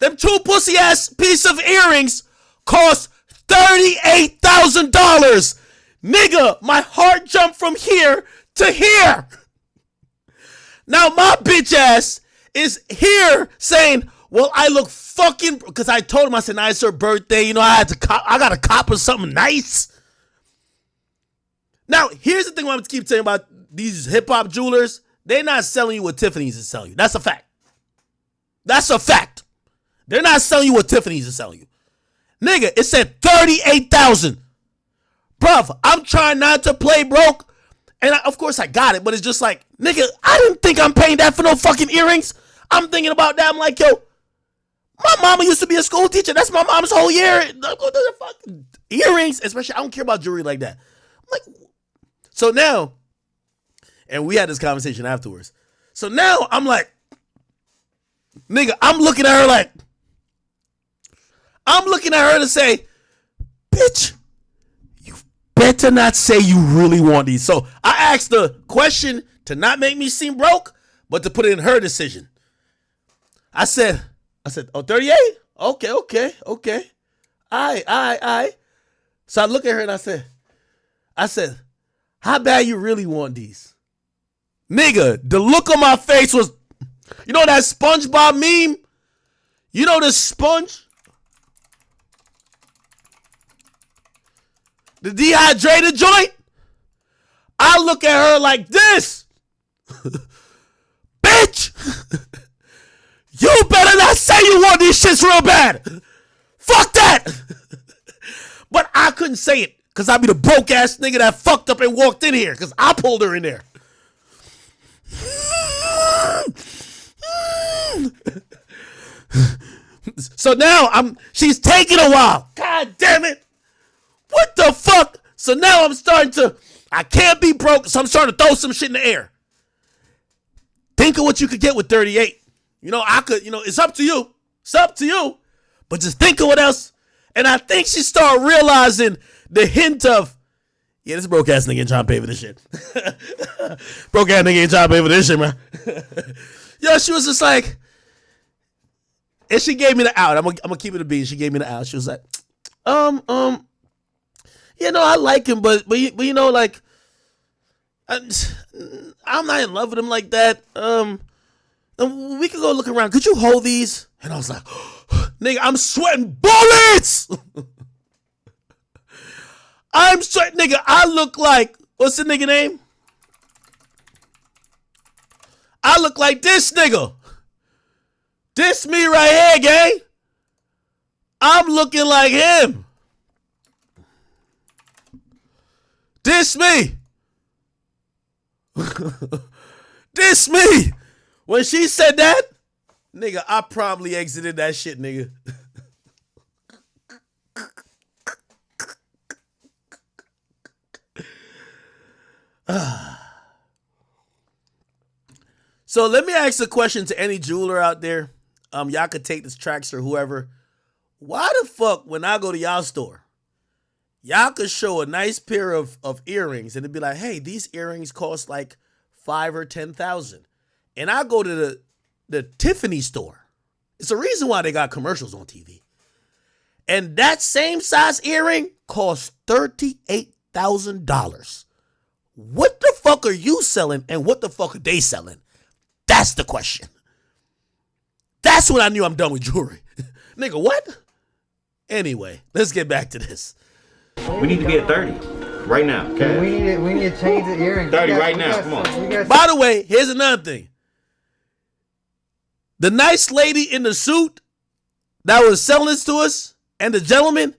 them 2 pussy ass piece of earrings cost $38,000. Nigga, my heart jumped from here to here. Now my bitch ass is here saying, well, I look fucking, because I told him, I said, nah, it's her birthday. You know, I got to cop her something nice. Now, here's the thing I'm going to keep saying about these hip hop jewelers. They're not selling you what Tiffany's is selling you. That's a fact. That's a fact. They're not selling you what Tiffany's is selling you. Nigga, it said 38,000. Bruv, I'm trying not to play broke. And of course I got it, but it's just like, nigga, I didn't think I'm paying that for no fucking earrings. I'm thinking about that. I'm like, yo, my mama used to be a school teacher. That's my mom's whole year. Fucking earrings, especially, I don't care about jewelry like that. I'm like, so now, and we had this conversation afterwards. So now I'm like, nigga, I'm looking at her to say, bitch, you better not say you really want these. So I asked the question to not make me seem broke, but to put it in her decision. I said, oh, 38? Okay. All right. So I look at her and I said, how bad you really want these? Nigga, the look on my face was, you know that SpongeBob meme? You know the sponge? The dehydrated joint? I look at her like this. Bitch! You better not say you want these shits real bad. Fuck that! But I couldn't say it because I'd be the broke ass nigga that fucked up and walked in here because I pulled her in there. So now she's taking a while. God damn it. What the fuck? So now I can't be broke, so I'm starting to throw some shit in the air. Think of what you could get with 38. You know, it's up to you. It's up to you. But just think of what else. And I think she started realizing the hint of, yeah, this broke ass nigga ain't trying to pay for this shit. Broke ass nigga ain't trying to pay for this shit, man. Yo, she was just like, and she gave me the out. I'm gonna keep it a beat. She gave me the out. She was like, you know, I like him, but you know, like, I'm not in love with him like that. We could go look around. Could you hold these? And I was like, nigga, I'm sweating bullets. I'm sweating, nigga. I look like, what's the nigga name? I look like this nigga. This me right here, gang. I'm looking like him. This me. This me. When she said that, nigga, I probably exited that shit, nigga. So let me ask a question to any jeweler out there. Y'all could take this tracks or whoever. Why the fuck, when I go to y'all store, y'all could show a nice pair of earrings and it'd be like, hey, these earrings cost like $5,000 or $10,000. And I go to the Tiffany store. It's a reason why they got commercials on TV. And that same size earring costs $38,000. What the fuck are you selling and what the fuck are they selling? That's the question. That's when I knew I'm done with jewelry. Nigga, what? Anyway, let's get back to this. We need to be at 30 right now. Okay? We need to change the earrings. 30 right now. Come on. By the way, here's another thing. The nice lady in the suit that was selling this to us and the gentleman,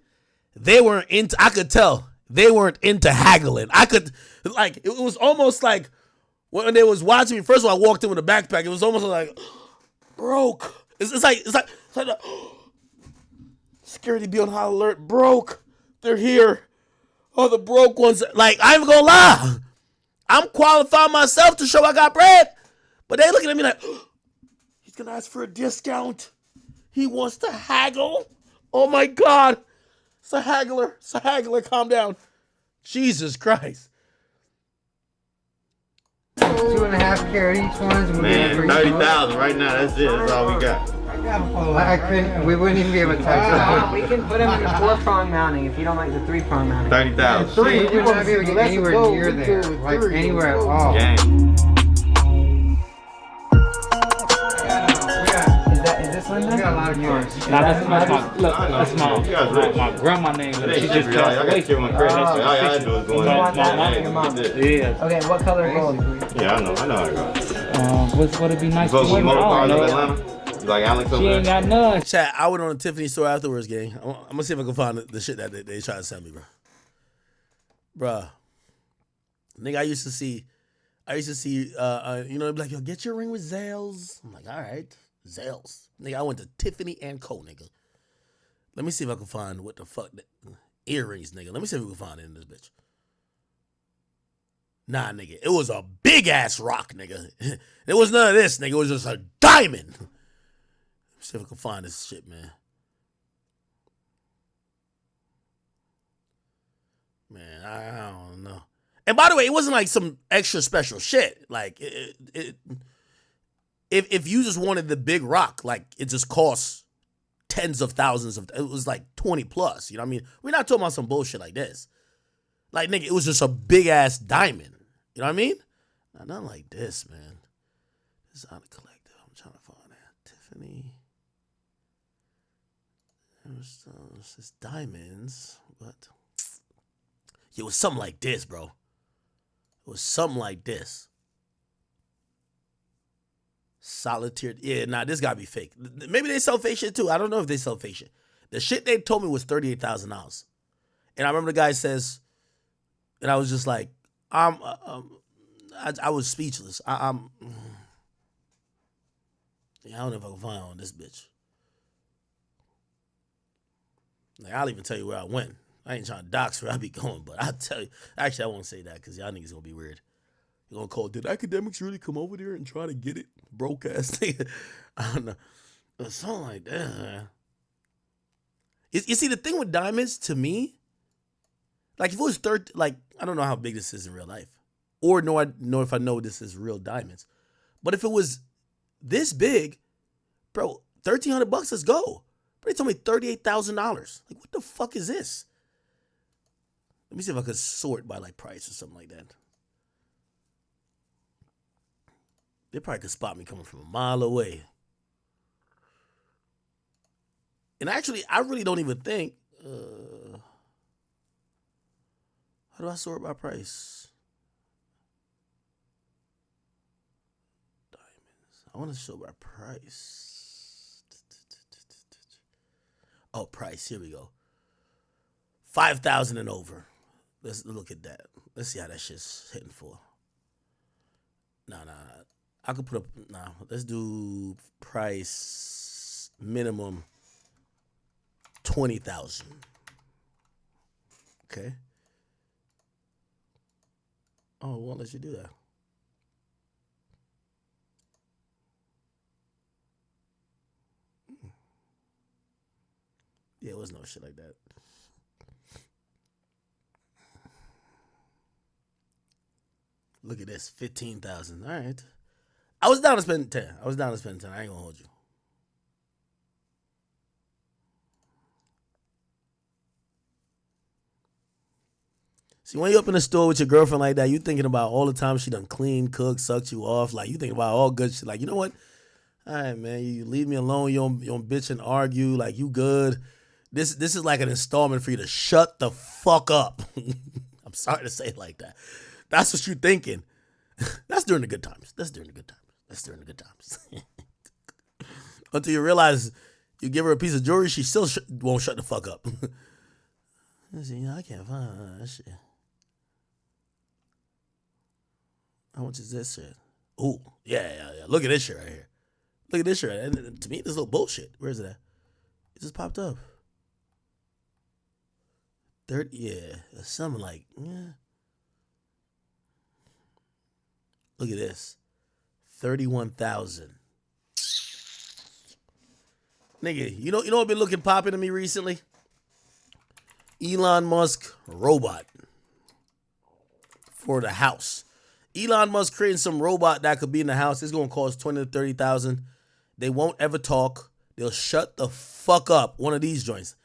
they weren't into, I could tell, they weren't into haggling. It was almost like when they was watching me, first of all, I walked in with a backpack. It was almost like, broke. It's like security be on high alert. Broke. They're here. Oh, the broke ones. Like, I ain't gonna lie. I'm qualifying myself to show I got bread. But they looking at me like, he's gonna ask for a discount. He wants to haggle. Oh my God. It's a haggler. It's a haggler. Calm down. Jesus Christ. 2.5 carat each ones. Man, 30,000 right now. That's it. That's all we got. I couldn't. We wouldn't even be able to touch that. We can put them in the 4-prong mounting if you don't like the 3-prong mounting. 30,000. We would not be able to get anywhere near there, like anywhere at all. Gang. Is this Linda? We got a lot of cars. Nah, that's my grandma name. She just passed away. All y'all do is go in. Yeah. Okay, what color gold? Yeah, I know how to go. What's gonna be nice to Folks with women? motor I cars don't of know. Atlanta. You like Alex over She ain't there? got none. Chat, I went on a Tiffany store afterwards, gang. I'm gonna see if I can find the shit that they try to sell me, bro. Bruh. Nigga, I used to see, you know, be like, yo, get your ring with Zales. I'm like, all right, Zales. Nigga, I went to Tiffany and Co, nigga. Let me see if I can find what the fuck, earrings, nigga. Let me see if we can find it in this bitch. Nah, nigga, it was a big ass rock, nigga. It was none of this, nigga. It was just a diamond. Let me see if I can find this shit, man. Man, I don't know. And by the way, it wasn't like some extra special shit. Like, if you just wanted the big rock, like, it just costs tens of thousands of, it was like 20 plus, you know what I mean? We're not talking about some bullshit like this. Like, nigga, it was just a big ass diamond. You know what I mean? Nah, nothing like this, man. This is out of collective. I'm trying to find that. Tiffany. It's just diamonds, but it was something like this, bro. It was something like this. Solitaire. Yeah, nah, this gotta be fake. Maybe they sell fake shit too. I don't know if they sell fake shit. The shit they told me was $38,000. And I remember the guy says, and I was just like, I was speechless. Yeah, I don't know if I can find on this bitch. Like, I'll even tell you where I went. I ain't trying to dox where I be going, but I'll tell you. Actually, I won't say that because y'all niggas gonna be weird. You're gonna call, did Akademiks really come over there and try to get it? Broke ass nigga. I don't know. But something like that, man. You see, the thing with diamonds, to me, like if it was like, I don't know how big this is in real life. Or know if I know this is real diamonds. But if it was this big, bro, $1,300, let's go. But they told me $38,000. Like, what the fuck is this? Let me see if I could sort by like price or something like that. They probably could spot me coming from a mile away. And actually, I really don't even think, how do I sort by price? Diamonds. I want to show by price. Oh, price. Here we go. 5,000 and over. Let's look at that. Let's see how that shit's hitting for. Nah. I could put up. Nah. Let's do price minimum 20,000. Okay. Oh, it won't let you do that. Yeah, it was no shit like that. Look at this, 15,000. All right. I was down to spend 10. I ain't gonna hold you. See, when you up in the store with your girlfriend like that, you thinking about all the time she done clean, cook, sucked you off. Like, you think about all good shit. Like, you know what? All right, man, you leave me alone. You don't bitch and argue. Like, you good. This is like an installment for you to shut the fuck up. I'm sorry to say it like that. That's what you thinking. That's during the good times. Until you realize you give her a piece of jewelry, she still won't shut the fuck up. See, I can't find that shit. How much is this shit? Ooh, yeah. Look at this shit right here. Look at this shit. And to me, this little bullshit. Where is it at? It just popped up. 30, yeah. Something like, yeah. Look at this. 31,000. Nigga, you know what been looking popping to me recently? Elon Musk robot for the house. Elon Musk creating some robot that could be in the house. It's gonna cost $20,000 to $30,000. They won't ever talk. They'll shut the fuck up. One of these joints.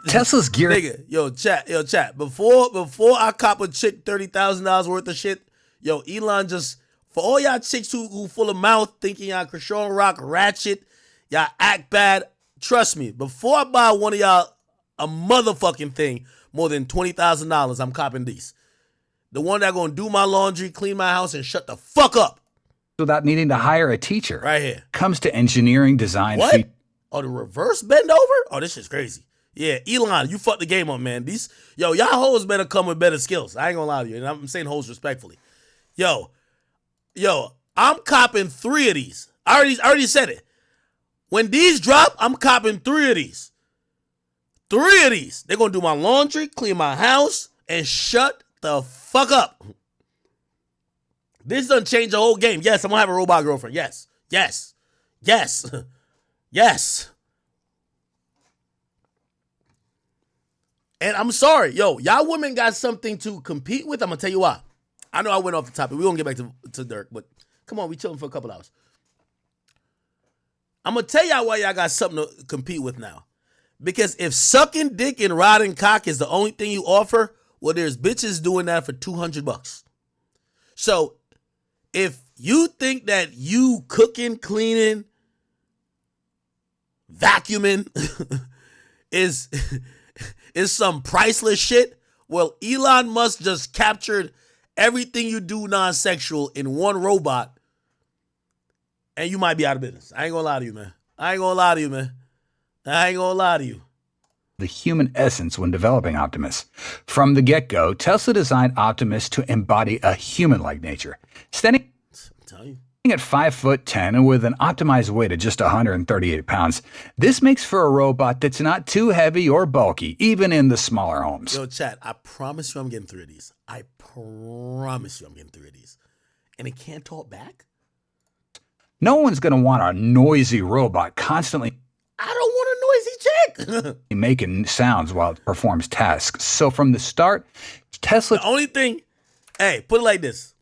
Tesla's gear. Nigga, yo, chat. Before I cop a chick $30,000 worth of shit, yo, Elon just, for all y'all chicks who full of mouth thinking y'all Krishan Rock ratchet, y'all act bad, trust me, before I buy one of y'all a motherfucking thing more than $20,000, I'm copping these. The one that gonna do my laundry, clean my house, and shut the fuck up. Without needing to hire a teacher. Right here. Comes to engineering design. What? Oh, the reverse bend over? Oh, this shit's crazy. Yeah, Elon, you fucked the game up, man. Y'all hoes better come with better skills. I ain't gonna lie to you, and I'm saying hoes respectfully. Yo, I'm copping 3 of these. I already said it. When these drop, I'm copping 3 of these. 3 of these. They're gonna do my laundry, clean my house, and shut the fuck up. This doesn't change the whole game. Yes, I'm gonna have a robot girlfriend. Yes. And I'm sorry, y'all women got something to compete with. I'm gonna tell you why. I know I went off the topic. We won't get back to Durk, but come on, we chilling for a couple hours. I'm gonna tell y'all why y'all got something to compete with now. Because if sucking dick and riding cock is the only thing you offer, well, there's bitches doing that for $200. So if you think that you cooking, cleaning, vacuuming is some priceless shit, well, Elon Musk just captured everything you do non-sexual in one robot, and you might be out of business. I ain't gonna lie to you, man. The human essence when developing Optimus. From the get-go, Tesla designed Optimus to embody a human-like nature. Standing at 5'10" and with an optimized weight of just 138 pounds, this makes for a robot that's not too heavy or bulky, even in the smaller homes. Yo, chat, I promise you I'm getting 3 of these. And it can't talk back? No one's going to want a noisy robot constantly. I don't want a noisy chick. Making sounds while it performs tasks. So from the start, Tesla. The only thing, hey, put it like this.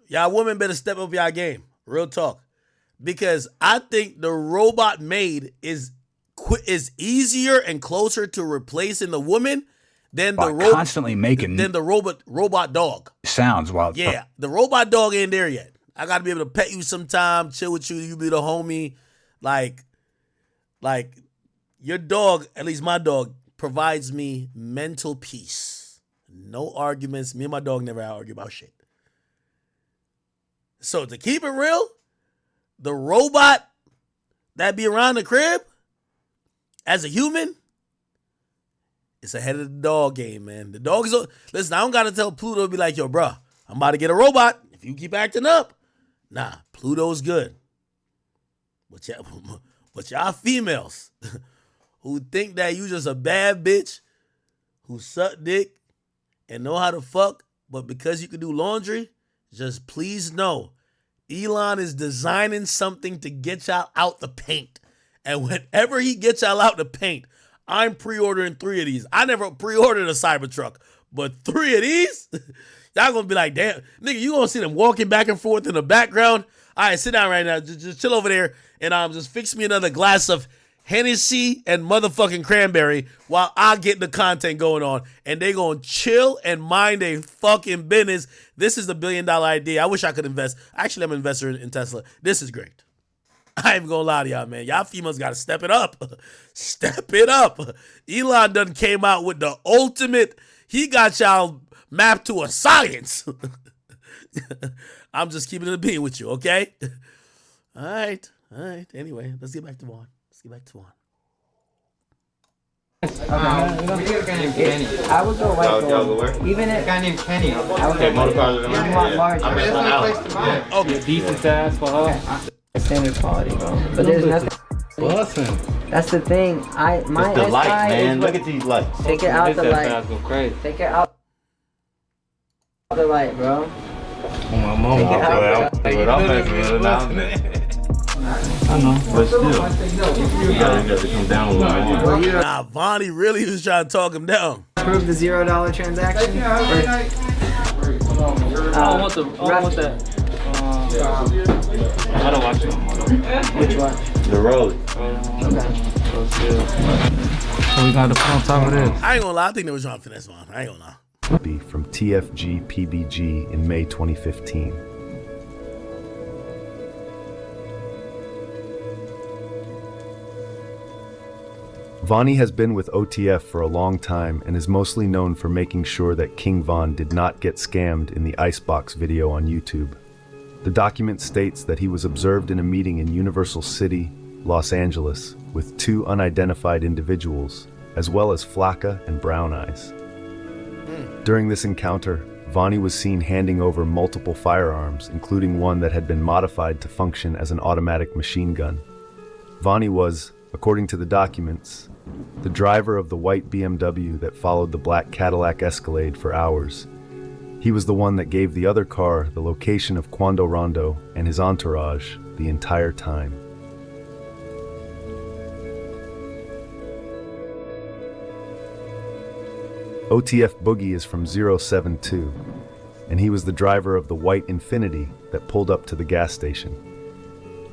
Y'all women better step up y'all game. Real talk. Because I think the robot maid is easier and closer to replacing the woman than the constantly making than the robot dog. Sounds while the robot dog ain't there yet. I gotta be able to pet you sometime, chill with you, you be the homie. Like your dog, at least my dog, provides me mental peace. No arguments. Me and my dog never argue about shit. So to keep it real, the robot that be around the crib as a human, it's ahead of the dog game, man. The dog is, listen, I don't gotta tell Pluto to be like, yo, bro, I'm about to get a robot. If you keep acting up, nah, Pluto's good. But y'all females who think that you just a bad bitch who suck dick and know how to fuck, but because you can do laundry, just please know, Elon is designing something to get y'all out the paint. And whenever he gets y'all out the paint, I'm pre-ordering 3 of these. I never pre-ordered a Cybertruck, but 3 of these? Y'all gonna be like, damn, nigga, you gonna see them walking back and forth in the background. All right, sit down right now. Just chill over there and just fix me another glass of Hennessy and motherfucking cranberry while I get the content going on. And they gonna chill and mind their fucking business. This is the $1 billion idea. I wish I could invest. Actually, I'm an investor in Tesla. This is great. I ain't even gonna lie to y'all, man. Y'all females gotta step it up. Step it up. Elon done came out with the ultimate. He got y'all mapped to a science. I'm just keeping it a bean with you, okay? All right. Anyway, let's get back to Vaughn. I would go white gold. Even if a guy named Kenny. I would go white gold. It's a lot larger. Okay. Decent ass for her. Standard quality, bro. But there's nothing. Bussin'. That's the thing. My it's the lights, man. Look at these lights. Take it out the light. Go crazy. Take it out the light, bro. My mom. Take it out. I'm I know. But still, you gotta come down a little more. Nah, Vonnie really was trying to talk him down. Prove the $0 transaction. I don't want that. I don't watch it no more. Which one? The road. So we got to put on top of this. I ain't gonna lie, I think they were trying to finesse Von. I ain't gonna lie. From TFG PBG in May 2015. Vonnie has been with OTF for a long time and is mostly known for making sure that King Von did not get scammed in the Icebox video on YouTube. The document states that he was observed in a meeting in Universal City, Los Angeles, with two unidentified individuals, as well as Flacca and Brown Eyes. During this encounter, Vonnie was seen handing over multiple firearms, including one that had been modified to function as an automatic machine gun. Vonnie was, according to the documents, the driver of the white BMW that followed the black Cadillac Escalade for hours. He was the one that gave the other car the location of Quando Rondo and his entourage the entire time. OTF Boogie is from 072, and he was the driver of the white Infiniti that pulled up to the gas station.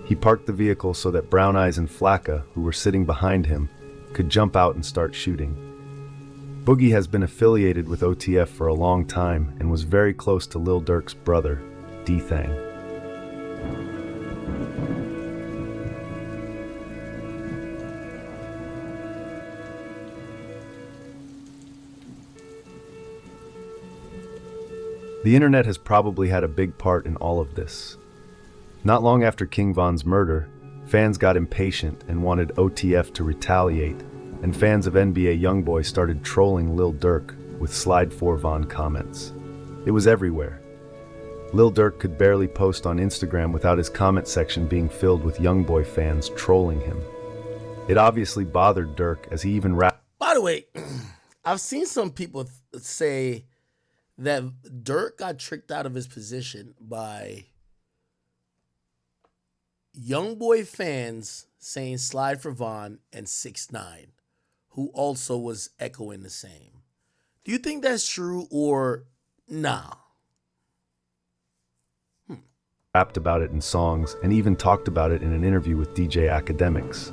He parked the vehicle so that Brown Eyes and Flacca, who were sitting behind him, could jump out and start shooting. Boogie has been affiliated with OTF for a long time and was very close to Lil Durk's brother, D-Thang. The internet has probably had a big part in all of this. Not long after King Von's murder, fans got impatient and wanted OTF to retaliate, and fans of NBA Youngboy started trolling Lil Durk with Slide 4 Von comments. It was everywhere. Lil Durk could barely post on Instagram without his comment section being filled with Youngboy fans trolling him. It obviously bothered Durk, as he even rapped. By the way, I've seen some people say that Durk got tricked out of his position by Youngboy fans saying Slide for Von and 6ix9ine, who also was echoing the same. Do you think that's true or nah? Rapped about it in songs and even talked about it in an interview with DJ Akademiks.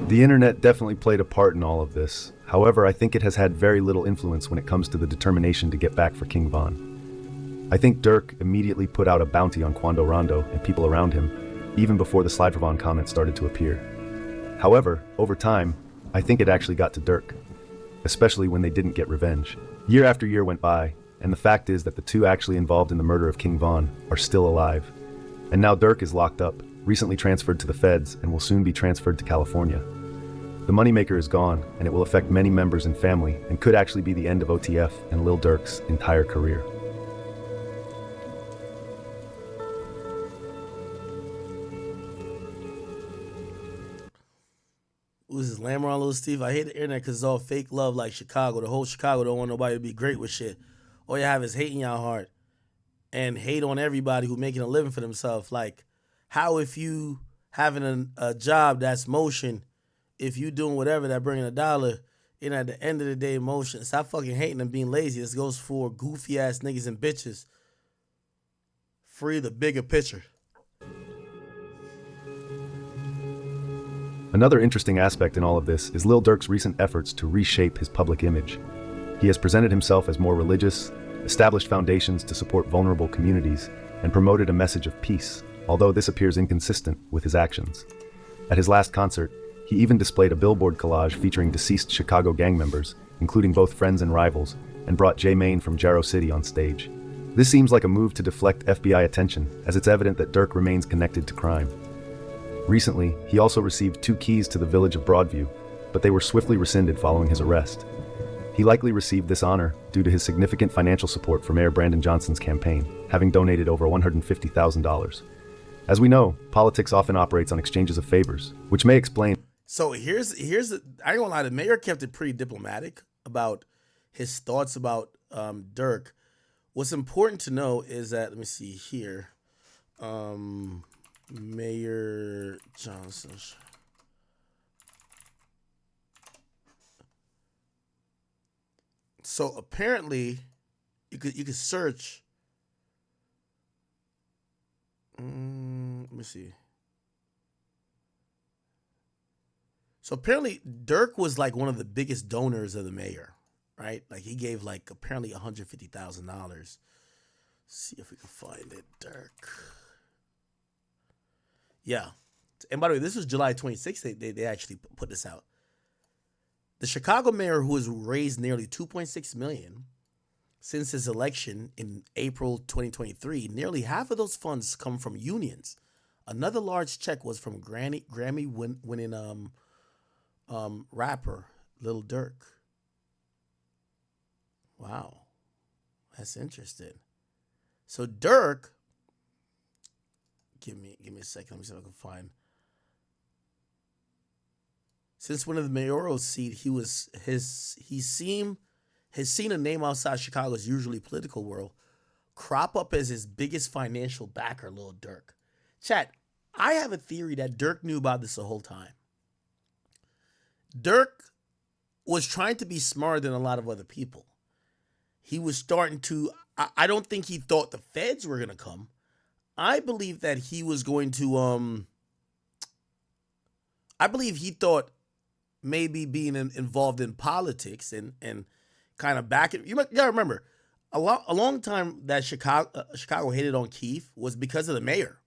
The internet definitely played a part in all of this. However, I think it has had very little influence when it comes to the determination to get back for King Von. I think Durk immediately put out a bounty on Quando Rondo and people around him, even before the Slide for Von comments started to appear. However, over time, I think it actually got to Durk, especially when they didn't get revenge. Year after year went by, and the fact is that the two actually involved in the murder of King Von are still alive. And now Durk is locked up, recently transferred to the feds, and will soon be transferred to California. The moneymaker is gone, and it will affect many members and family, and could actually be the end of OTF and Lil Durk's entire career. Who's this, Lamar on Lil Steve? I hate the internet because it's all fake love like Chicago. The whole Chicago don't want nobody to be great with shit. All you have is hate in your heart and hate on everybody who making a living for themselves. Like, how if you having a job that's motion, if you doing whatever that bringing $1, and at the end of the day, motion. Stop fucking hating and being lazy. This goes for goofy ass niggas and bitches. Free the bigger picture. Another interesting aspect in all of this is Lil Durk's recent efforts to reshape his public image. He has presented himself as more religious, established foundations to support vulnerable communities, and promoted a message of peace, although this appears inconsistent with his actions. At his last concert, he even displayed a billboard collage featuring deceased Chicago gang members, including both friends and rivals, and brought J Main from Jarrow City on stage. This seems like a move to deflect FBI attention, as it's evident that Durk remains connected to crime. Recently, he also received 2 keys to the village of Broadview, but they were swiftly rescinded following his arrest. He likely received this honor due to his significant financial support for Mayor Brandon Johnson's campaign, having donated over $150,000. As we know, politics often operates on exchanges of favors, which may explain. So here's I ain't gonna lie, the mayor kept it pretty diplomatic about his thoughts about Durk. What's important to know is that, let me see here. Mayor Johnson. So apparently, you could search. Let me see. So apparently, Durk was like one of the biggest donors of the mayor, right? Like he gave like apparently $150,000. See if we can find it, Durk. Yeah, and by the way, this was July 26th. They actually put this out. The Chicago mayor, who has raised nearly $2.6 million since his election in April 2023, nearly half of those funds come from unions. Another large check was from Grammy-winning rapper Lil Durk. Wow, that's interesting. So Durk, give me a second. Let me see if I can find. Since winning the mayoral seat, he's seen a name outside Chicago's usually political world crop up as his biggest financial backer, Lil Durk. Chat, I have a theory that Durk knew about this the whole time. Durk was trying to be smarter than a lot of other people. He was starting to, I don't think he thought the feds were going to come. I believe that he was going to, I believe he thought maybe being involved in politics and kind of back it. You gotta remember, a long time that Chicago hated on Keith was because of the mayor.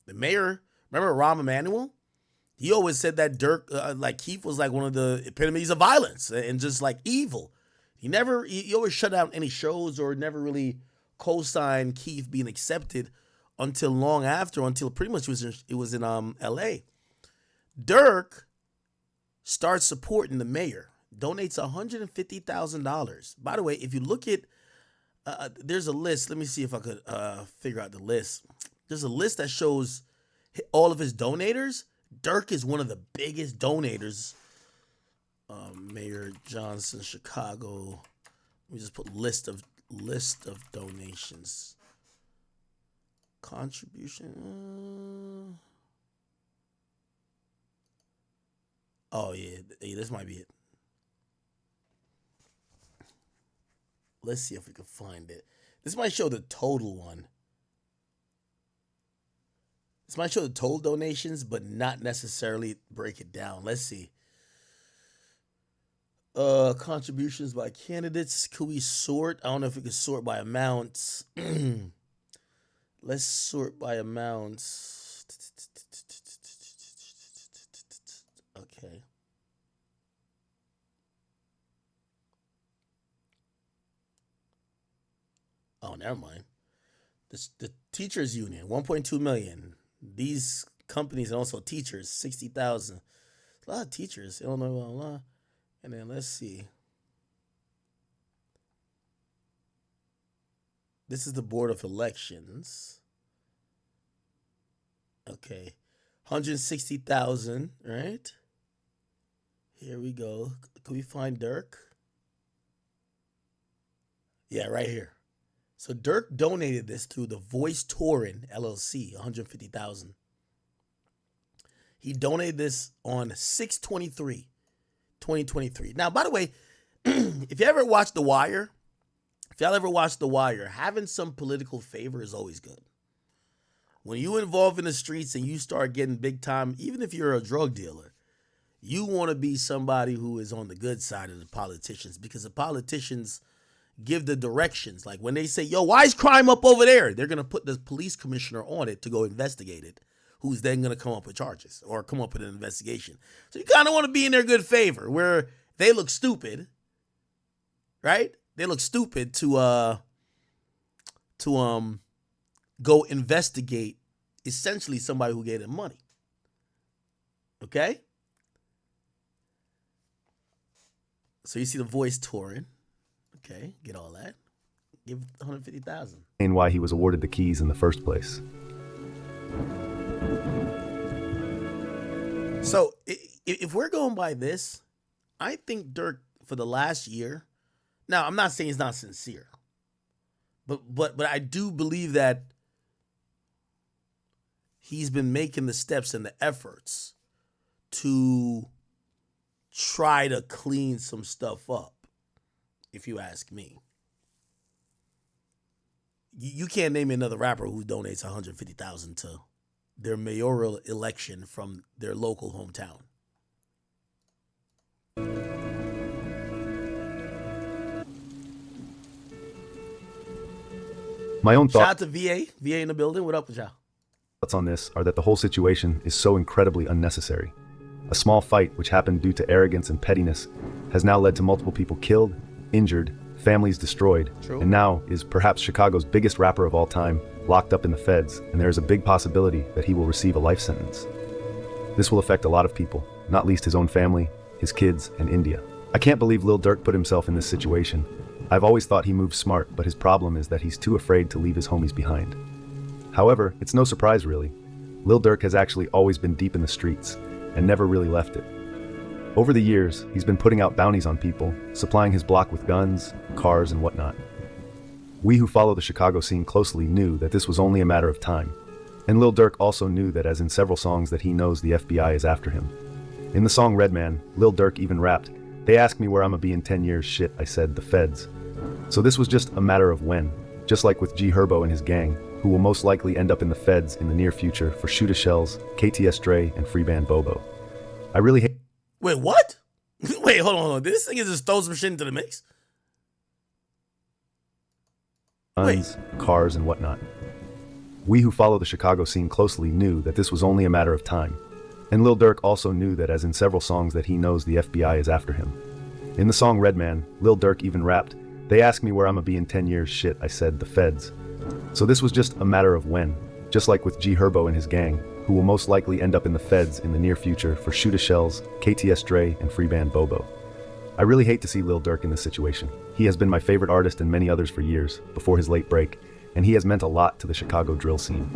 The mayor, remember Rahm Emanuel? He always said that Durk, like Keith, was like one of the epitomes of violence and just like evil. He always shut down any shows or never really co-signed Keith being accepted until long after, until pretty much it was in L.A. Durk starts supporting the mayor, donates $150,000. By the way, if you look at, there's a list. Let me see if I could figure out the list. There's a list that shows all of his donators. Durk is one of the biggest donators. Mayor Johnson, Chicago. Let me just put list of donations. Contribution. Oh, yeah, this might be it. Let's see if we can find it. This might show the total one. This might show the total donations, but not necessarily break it down. Let's see. Contributions by candidates. Could we sort? I don't know if we could sort by amounts. Let's sort by amounts. Okay. Oh, never mind. The teachers union, 1.2 million. These companies and also teachers, 60,000. A lot of teachers, Illinois, blah, blah, blah. And then let's see. This is the Board of Elections. Okay. 160,000, right? Here we go. Can we find Durk? Yeah, right here. So Durk donated this through the Voice Touring LLC, 150,000. He donated this on 6/23/2023. Now, by the way, if you ever watch The Wire, having some political favor is always good. When you involve in the streets and you start getting big time, even if you're a drug dealer, you want to be somebody who is on the good side of the politicians, because the politicians give the directions. Like when they say, yo, why is crime up over there? They're going to put the police commissioner on it to go investigate it, who's then going to come up with charges or come up with an investigation. So you kind of want to be in their good favor, where they look stupid, right? They look stupid to go investigate essentially somebody who gave them money. Okay? So you see the Voice Touring. Okay, get all that. Give 150,000. And why he was awarded the keys in the first place. So if we're going by this, I think Durk for the last year. Now I'm not saying he's not sincere, but I do believe that he's been making the steps and the efforts to try to clean some stuff up, if you ask me. You can't name me another rapper who donates $150,000 to their mayoral election from their local hometown. My own Shout out to VA in the building. What up with y'all? thoughts on this are that the whole situation is so incredibly unnecessary. A small fight which happened due to arrogance and pettiness has now led to multiple people killed, injured, families destroyed, and now is perhaps Chicago's biggest rapper of all time locked up in the feds, and there is a big possibility that he will receive a life sentence. This will affect a lot of people, not least his own family, his kids, and India. I can't believe Lil Durk put himself in this situation. I've always thought he moves smart, but his problem is that he's too afraid to leave his homies behind. However, it's no surprise really. Lil Durk has actually always been deep in the streets and never really left it. Over the years, he's been putting out bounties on people, supplying his block with guns, cars, and whatnot. We who follow the Chicago scene closely knew that this was only a matter of time. And Lil Durk also knew that, as in several songs, that he knows the FBI is after him. In the song Redman, Lil Durk even rapped, "They ask me where I'ma be in 10 years, shit, I said, the feds." So this was just a matter of when, just like with G Herbo and his gang, who will most likely end up in the feds in the near future for Shoota Shells, KTS Dre, and Freeband Bobo. I really hate— Wait, what? Wait, hold on. This thing is just throw some shit into the mix? guns, cars, and whatnot. We who follow the Chicago scene closely knew that this was only a matter of time. And Lil Durk also knew that, as in several songs, that he knows the FBI is after him. In the song Redman, Lil Durk even rapped, "They ask me where I'ma be in 10 years, shit, I said, the feds." So this was just a matter of when, just like with G Herbo and his gang, who will most likely end up in the feds in the near future for Shoota Shells, KTS Dre, and Freeband Bobo. I really hate to see Lil Durk in this situation. He has been my favorite artist and many others for years, before his late break, and he has meant a lot to the Chicago drill scene.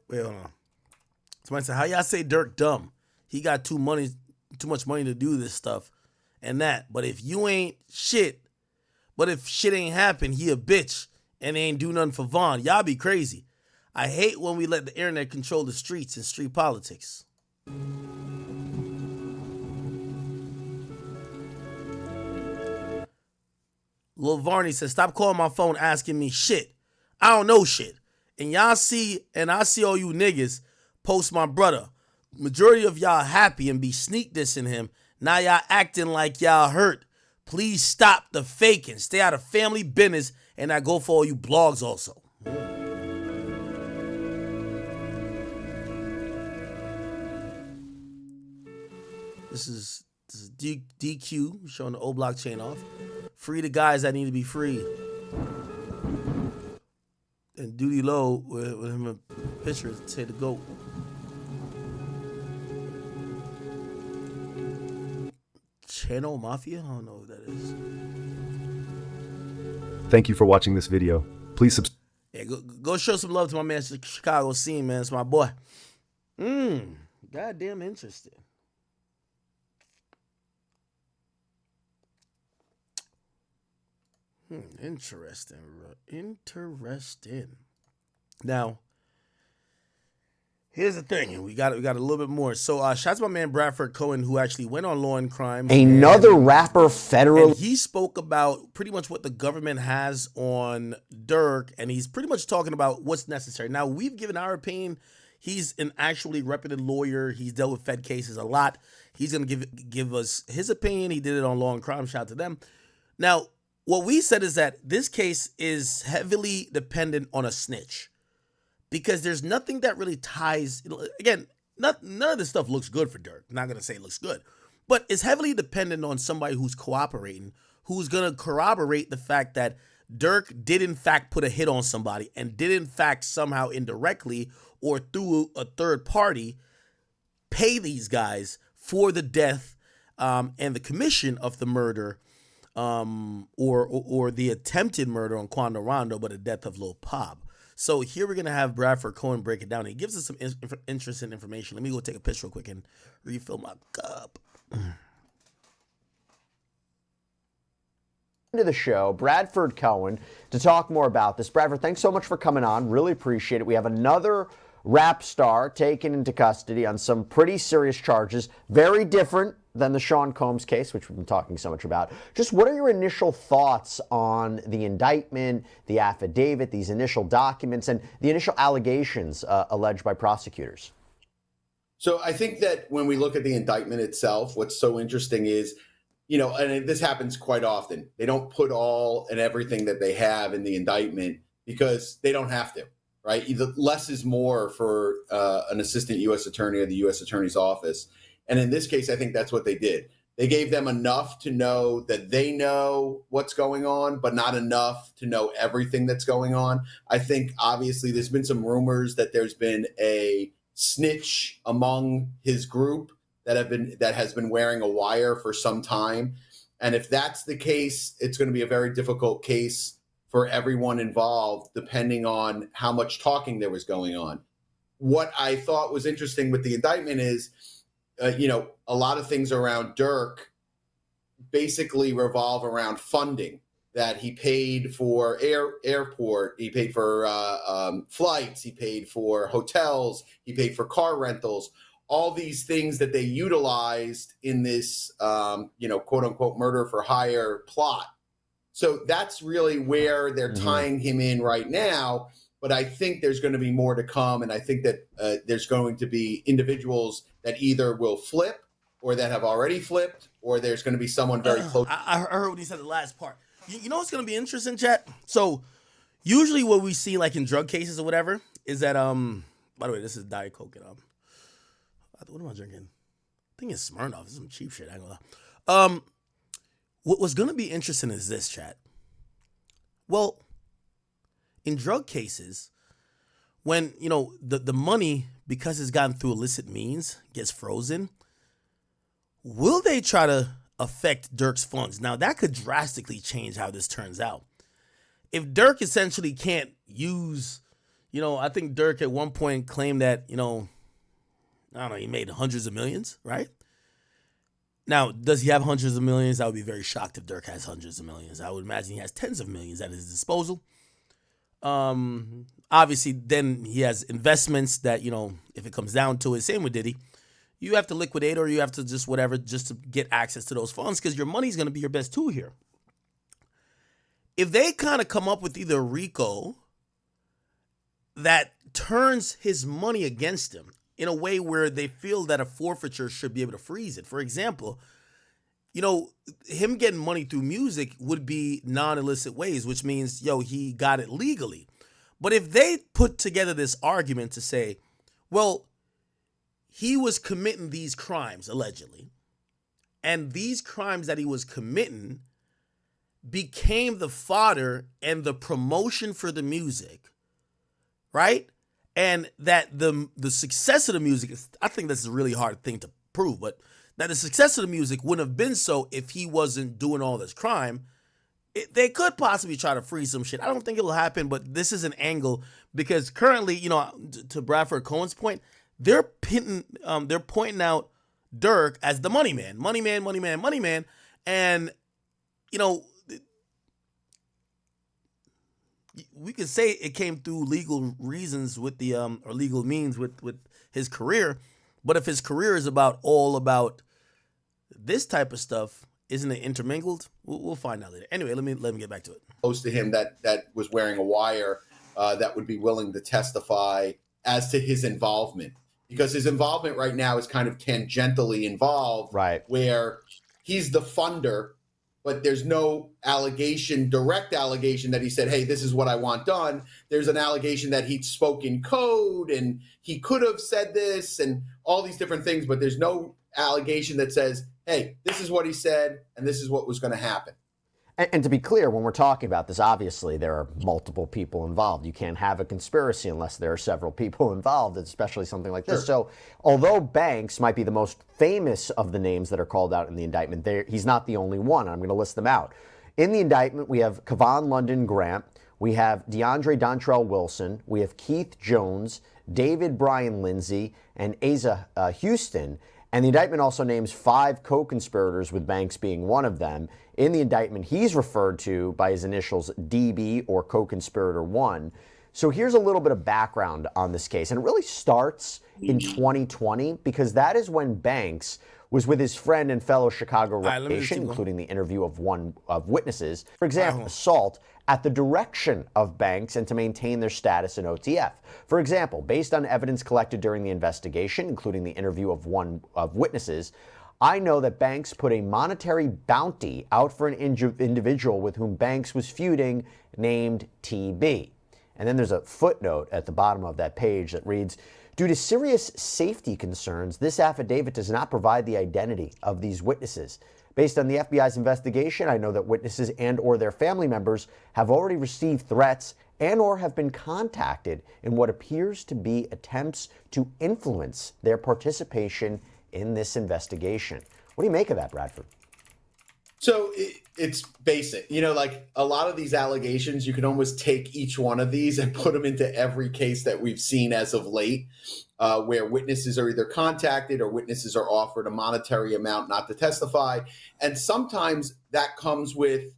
Wait, hold on. Somebody said, how y'all say Durk dumb? He got too much money to do this stuff and that. But if you ain't shit, but if shit ain't happen, he a bitch and ain't do nothing for Vaughn. Y'all be crazy. I hate when we let the internet control the streets and street politics. Lil Varney says, stop calling my phone asking me shit. I don't know shit. And y'all see, and I see all you niggas post my brother. Majority of y'all happy and be sneak dissing him. Now y'all acting like y'all hurt. Please stop the faking. Stay out of family business, and I go for all you blogs also. This is DQ showing the old blockchain off. Free the guys that need to be free. And Duty Low with him a picture say the GOAT. Channel Mafia? I don't know what that is. Thank you for watching this video. Please subscribe. Yeah, go show some love to my man Chicago scene, man. It's my boy. Goddamn interesting. Interesting. Now, here's the thing. We got a little bit more. So, shout out to my man Bradford Cohen, who actually went on Law and Crime. Another rapper federal. And he spoke about pretty much what the government has on Durk, and he's pretty much talking about what's necessary. Now, we've given our opinion. He's an actually reputed lawyer. He's dealt with Fed cases a lot. He's going to give us his opinion. He did it on Law and Crime. Shout out to them. Now, what we said is that this case is heavily dependent on a snitch because there's nothing that really ties. Again, none of this stuff looks good for Durk. I'm not going to say it looks good, but it's heavily dependent on somebody who's cooperating, who's going to corroborate the fact that Durk did in fact put a hit on somebody and did in fact somehow indirectly or through a third party pay these guys for the death and the commission of the murder. Or the attempted murder on Quando Rondo, but the death of Lil Pop. So here we're going to have Bradford Cohen break it down. He gives us some interesting information. Let me go take a piss real quick and refill my cup. to the show, Bradford Cohen, to talk more about this. Bradford, thanks so much for coming on. Really appreciate it. We have another rap star taken into custody on some pretty serious charges, very different than the Sean Combs case, which we've been talking so much about. Just what are your initial thoughts on the indictment, the affidavit, these initial documents, and the initial allegations alleged by prosecutors? So I think that when we look at the indictment itself, what's so interesting is, and this happens quite often, they don't put all and everything that they have in the indictment because they don't have to, right? Less is more for an assistant U.S. attorney or the U.S. attorney's office. And in this case, I think that's what they did. They gave them enough to know that they know what's going on, but not enough to know everything that's going on. I think, obviously, there's been some rumors that there's been a snitch among his group that has been wearing a wire for some time. And if that's the case, it's going to be a very difficult case for everyone involved, depending on how much talking there was going on. What I thought was interesting with the indictment is, a lot of things around Durk basically revolve around funding that he paid for airport, he paid for flights, he paid for hotels, he paid for car rentals, all these things that they utilized in this, quote unquote, murder for hire plot. So that's really where they're tying him in right now. But I think there's going to be more to come. And I think that there's going to be individuals that either will flip or that have already flipped, or there's going to be someone very close. I heard what he said the last part. You know what's going to be interesting, chat? So usually what we see like in drug cases or whatever is that, by the way, this is Diet Coke. And, what am I drinking? I think it's Smirnoff. This is some cheap shit. I ain't gonna lie. What's going to be interesting is this, chat. Well, in drug cases, when, the money, because it's gotten through illicit means, gets frozen, will they try to affect Durk's funds? Now, that could drastically change how this turns out. If Durk essentially can't use, I think Durk at one point claimed that, I don't know, he made hundreds of millions, right? Now, does he have hundreds of millions? I would be very shocked if Durk has hundreds of millions. I would imagine he has tens of millions at his disposal. Obviously, then he has investments that, if it comes down to it, same with Diddy, you have to liquidate or you have to just whatever, just to get access to those funds because your money's going to be your best tool here. If they kind of come up with either RICO that turns his money against him in a way where they feel that a forfeiture should be able to freeze it. For example, him getting money through music would be non-illicit ways, which means, he got it legally. But if they put together this argument to say, well, he was committing these crimes, allegedly, and these crimes that he was committing became the fodder and the promotion for the music, right? And that the success of the music, I think that's a really hard thing to prove, but that the success of the music wouldn't have been so if he wasn't doing all this crime. They could possibly try to freeze some shit. I don't think it'll happen, but this is an angle because currently, to Bradford Cohen's point, they're pointing out Durk as the money man, and we could say it came through legal reasons with the or legal means with his career, but if his career is all about this type of stuff, isn't it intermingled? We'll find out later. Anyway, let me get back to it. Close to him that was wearing a wire that would be willing to testify as to his involvement, because his involvement right now is kind of tangentially involved, right? Where he's the funder, but there's no direct allegation that he said, hey, this is what I want done. There's an allegation that he spoke in code and he could have said this and all these different things, but there's no allegation that says, hey, this is what he said and this is what was going to happen. And to be clear, when we're talking about this, obviously there are multiple people involved. You can't have a conspiracy unless there are several people involved, especially something like this. So although Banks might be the most famous of the names that are called out in the indictment, he's not the only one. I'm going to list them out. In the indictment, we have Kevon London Grant, we have DeAndre Dontrell Wilson, we have Keith Jones, David Brian Lindsay, and Asa Houston. And the indictment also names 5 co-conspirators, with Banks being one of them. In the indictment, he's referred to by his initials DB, or co-conspirator 1. So here's a little bit of background on this case. And it really starts in 2020, because that is when Banks was with his friend and fellow Chicago reputation, including the interview of one of witnesses. For example, assault at the direction of Banks and to maintain their status in OTF. For example, based on evidence collected during the investigation, including the interview of one of witnesses, I know that Banks put a monetary bounty out for an individual with whom Banks was feuding, named TB. And then there's a footnote at the bottom of that page that reads, due to serious safety concerns, this affidavit does not provide the identity of these witnesses. Based on the FBI's investigation, I know that witnesses and or their family members have already received threats and or have been contacted in what appears to be attempts to influence their participation in this investigation. What do you make of that, Bradford? So it's basic. You know, like a lot of these allegations, you can almost take each one of these and put them into every case that we've seen as of late, where witnesses are either contacted or witnesses are offered a monetary amount not to testify. And sometimes that comes with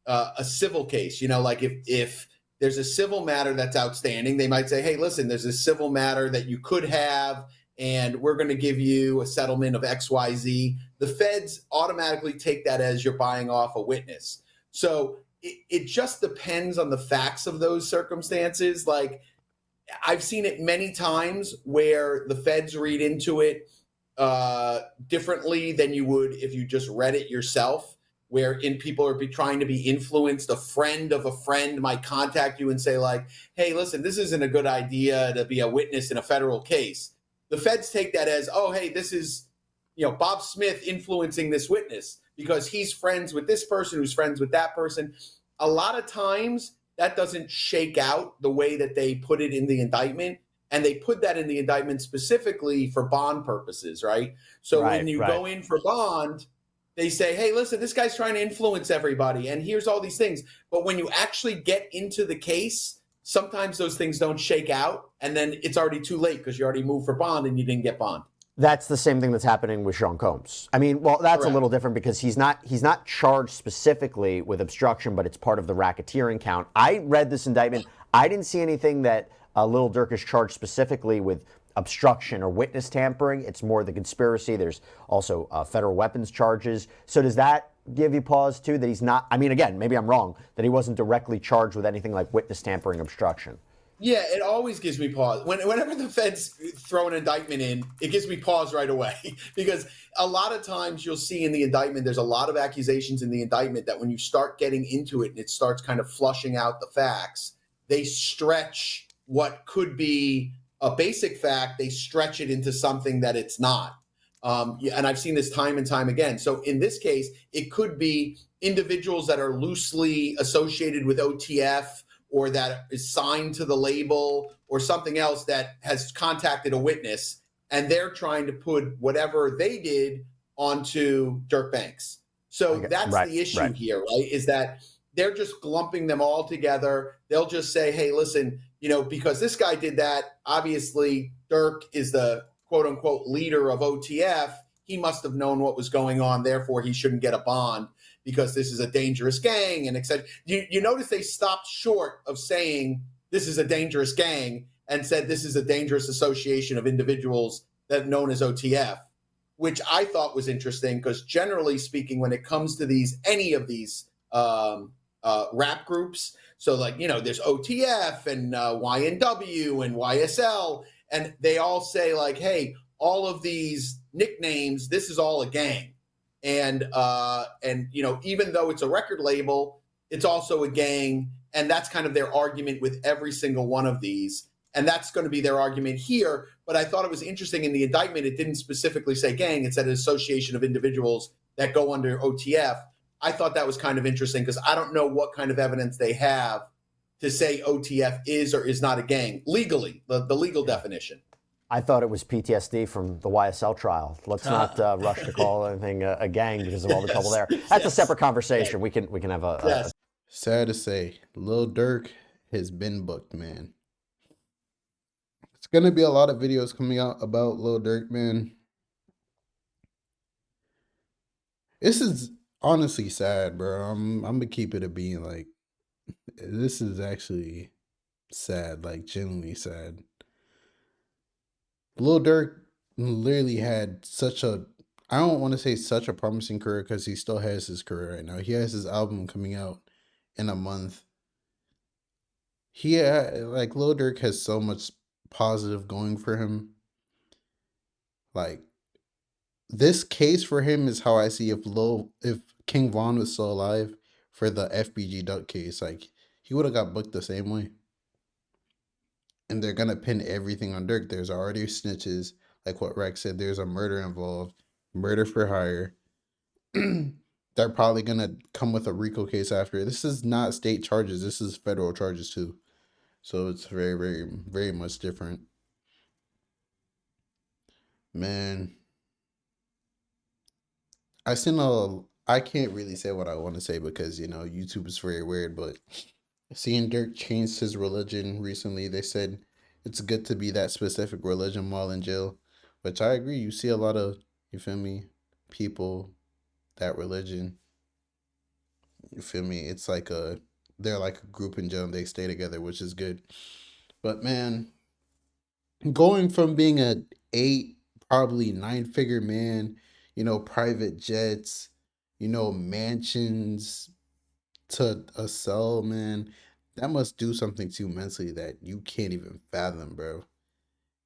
a civil case. You know, like if there's a civil matter that's outstanding, they might say, hey, listen, there's a civil matter that you could have, and we're going to give you a settlement of XYZ. The feds automatically take that as you're buying off a witness. So it just depends on the facts of those circumstances. Like, I've seen it many times where the feds read into it differently than you would if you just read it yourself, wherein people are trying to be influenced. A friend of a friend might contact you and say, like, hey, listen, this isn't a good idea to be a witness in a federal case. The feds take that as, oh, hey, this is, you know, Bob Smith influencing this witness because he's friends with this person who's friends with that person. A lot of times that doesn't shake out the way that they put it in the indictment. And they put that in the indictment specifically for bond purposes, right? So when you go in for bond, they say, hey, listen, this guy's trying to influence everybody, and here's all these things. But when you actually get into the case, sometimes those things don't shake out, and then it's already too late because you already moved for bond and you didn't get bond. That's the same thing that's happening with Sean Combs. I mean, well, that's a little different because he's not charged specifically with obstruction, but it's part of the racketeering count. I read this indictment. I didn't see anything that Lil Durk is charged specifically with obstruction or witness tampering. It's more the conspiracy. There's also federal weapons charges. So does that give you pause too, that he's not, I mean, again, maybe I'm wrong, that he wasn't directly charged with anything like witness tampering, obstruction? Yeah, it always gives me pause. Whenever the feds throw an indictment in, it gives me pause right away because a lot of times you'll see in the indictment, there's a lot of accusations in the indictment that when you start getting into it and it starts kind of flushing out the facts, they stretch what could be a basic fact, they stretch it into something that it's not. And I've seen this time and time again. So in this case, it could be individuals that are loosely associated with OTF or that is signed to the label or something else that has contacted a witness, and they're trying to put whatever they did onto Durk Banks. So that's the issue here, right? Is that they're just lumping them all together. They'll just say, hey, listen, you know, because this guy did that, obviously Durk is the quote unquote leader of OTF. He must have known what was going on. Therefore, he shouldn't get a bond because this is a dangerous gang and etc. You notice they stopped short of saying this is a dangerous gang and said this is a dangerous association of individuals that known as OTF, which I thought was interesting because generally speaking, when it comes to any of these rap groups, so like, you know, there's OTF and YNW and YSL, and they all say like, hey, all of these nicknames, this is all a gang. And you know, even though it's a record label, it's also a gang. And that's kind of their argument with every single one of these. And that's going to be their argument here. But I thought it was interesting in the indictment, it didn't specifically say gang. It said an association of individuals that go under OTF. I thought that was kind of interesting because I don't know what kind of evidence they have to say OTF is or is not a gang legally, the legal definition. I thought it was PTSD from the YSL trial. Let's not rush to call anything a gang because of all the trouble there. That's a separate conversation. We can have a Sad to say, Lil Durk has been booked, man. It's gonna be a lot of videos coming out about Lil Durk, man. This is honestly sad, bro. I'm gonna keep it a being. Like, this is actually sad, like genuinely sad. Lil Durk literally had such a, I don't want to say such a promising career because he still has his career right now. He has his album coming out in a month. Like Lil Durk has so much positive going for him. Like, this case for him is how I see if King Von was still alive for the FBG Duck case. Like, he would have got booked the same way. And they're gonna pin everything on Dirk. There's already snitches, like what Rex said. There's a murder involved, murder for hire. They're probably gonna come with a RICO case after. This is not state charges. This is federal charges too. So it's very, very, very much different. Man, I can't really say what I want to say because YouTube is very weird. But seeing Dirk change his religion recently, they said it's good to be that specific religion while in jail, which I agree. You see a lot of, you feel me, people that religion. You feel me? It's like they're like a group in jail and they stay together, which is good. But man, going from being a 8, probably 9-figure man, private jets, mansions, to a cell, man, that must do something to you mentally that you can't even fathom, bro.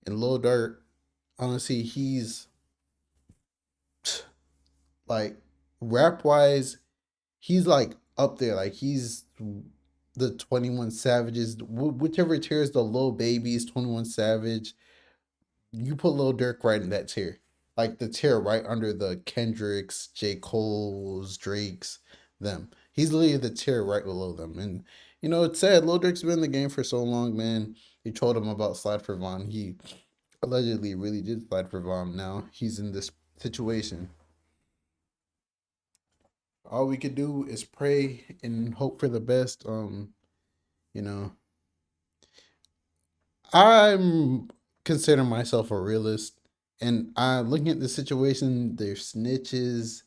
And Lil Durk, honestly, he's like, rap wise, he's like up there. Like, he's the 21 Savages, whichever tier is the Lil Babies, 21 Savage. You put Lil Durk right in that tier. Like, the tier right under the Kendricks, J. Cole's, Drake's, them. He's literally the tier right below them. And, it's sad. Lil Durk's been in the game for so long, man. He told him about Slide for Von. He allegedly really did slide for Von. Now he's in this situation. All we could do is pray and hope for the best. You know, I'm consider myself a realist, and I'm looking at the situation. There's snitches,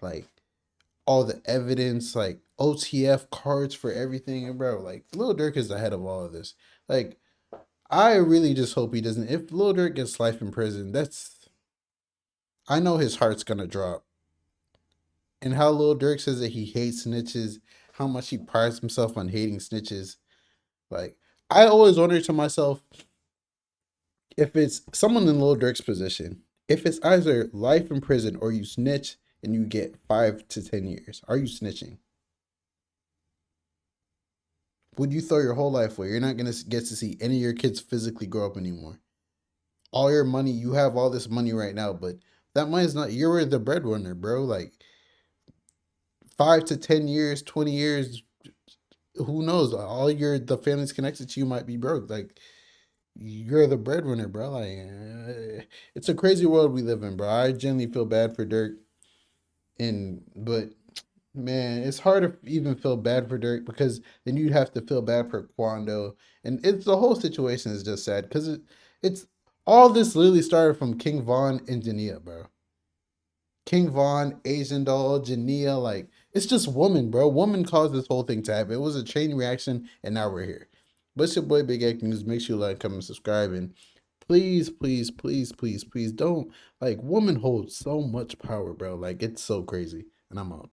like all the evidence, like OTF cards for everything, and bro, like Lil Durk is ahead of all of this. Like, I really just hope he doesn't. If Lil Durk gets life in prison, I know his heart's gonna drop. And how Lil Durk says that he hates snitches, how much he prides himself on hating snitches. Like, I always wonder to myself, if it's someone in Lil Durk's position, if it's either life in prison or you snitch and you get 5 to 10 years, are you snitching? Would you throw your whole life away? You're not going to get to see any of your kids physically grow up anymore. All your money, you have all this money right now, but that money's not, you're the breadwinner, bro. Like, 5 to 10 years, 20 years, who knows? The family's connected to you might be broke. Like, you're the breadwinner, bro. Like, it's a crazy world we live in, bro. I genuinely feel bad for Dirk, but man, it's hard to even feel bad for Dirk because then you'd have to feel bad for Quando, and the whole situation is just sad because it's all this literally started from King Von and Jania, bro. King Von, Asian Doll, Jania, like, it's just woman, bro. Woman caused this whole thing to happen. It was a chain reaction, and now we're here. But it's your boy Big Egg News. Make sure you like, comment, subscribe, and please, please, please, please, please don't, like, woman holds so much power, bro. Like, it's so crazy. And I'm out.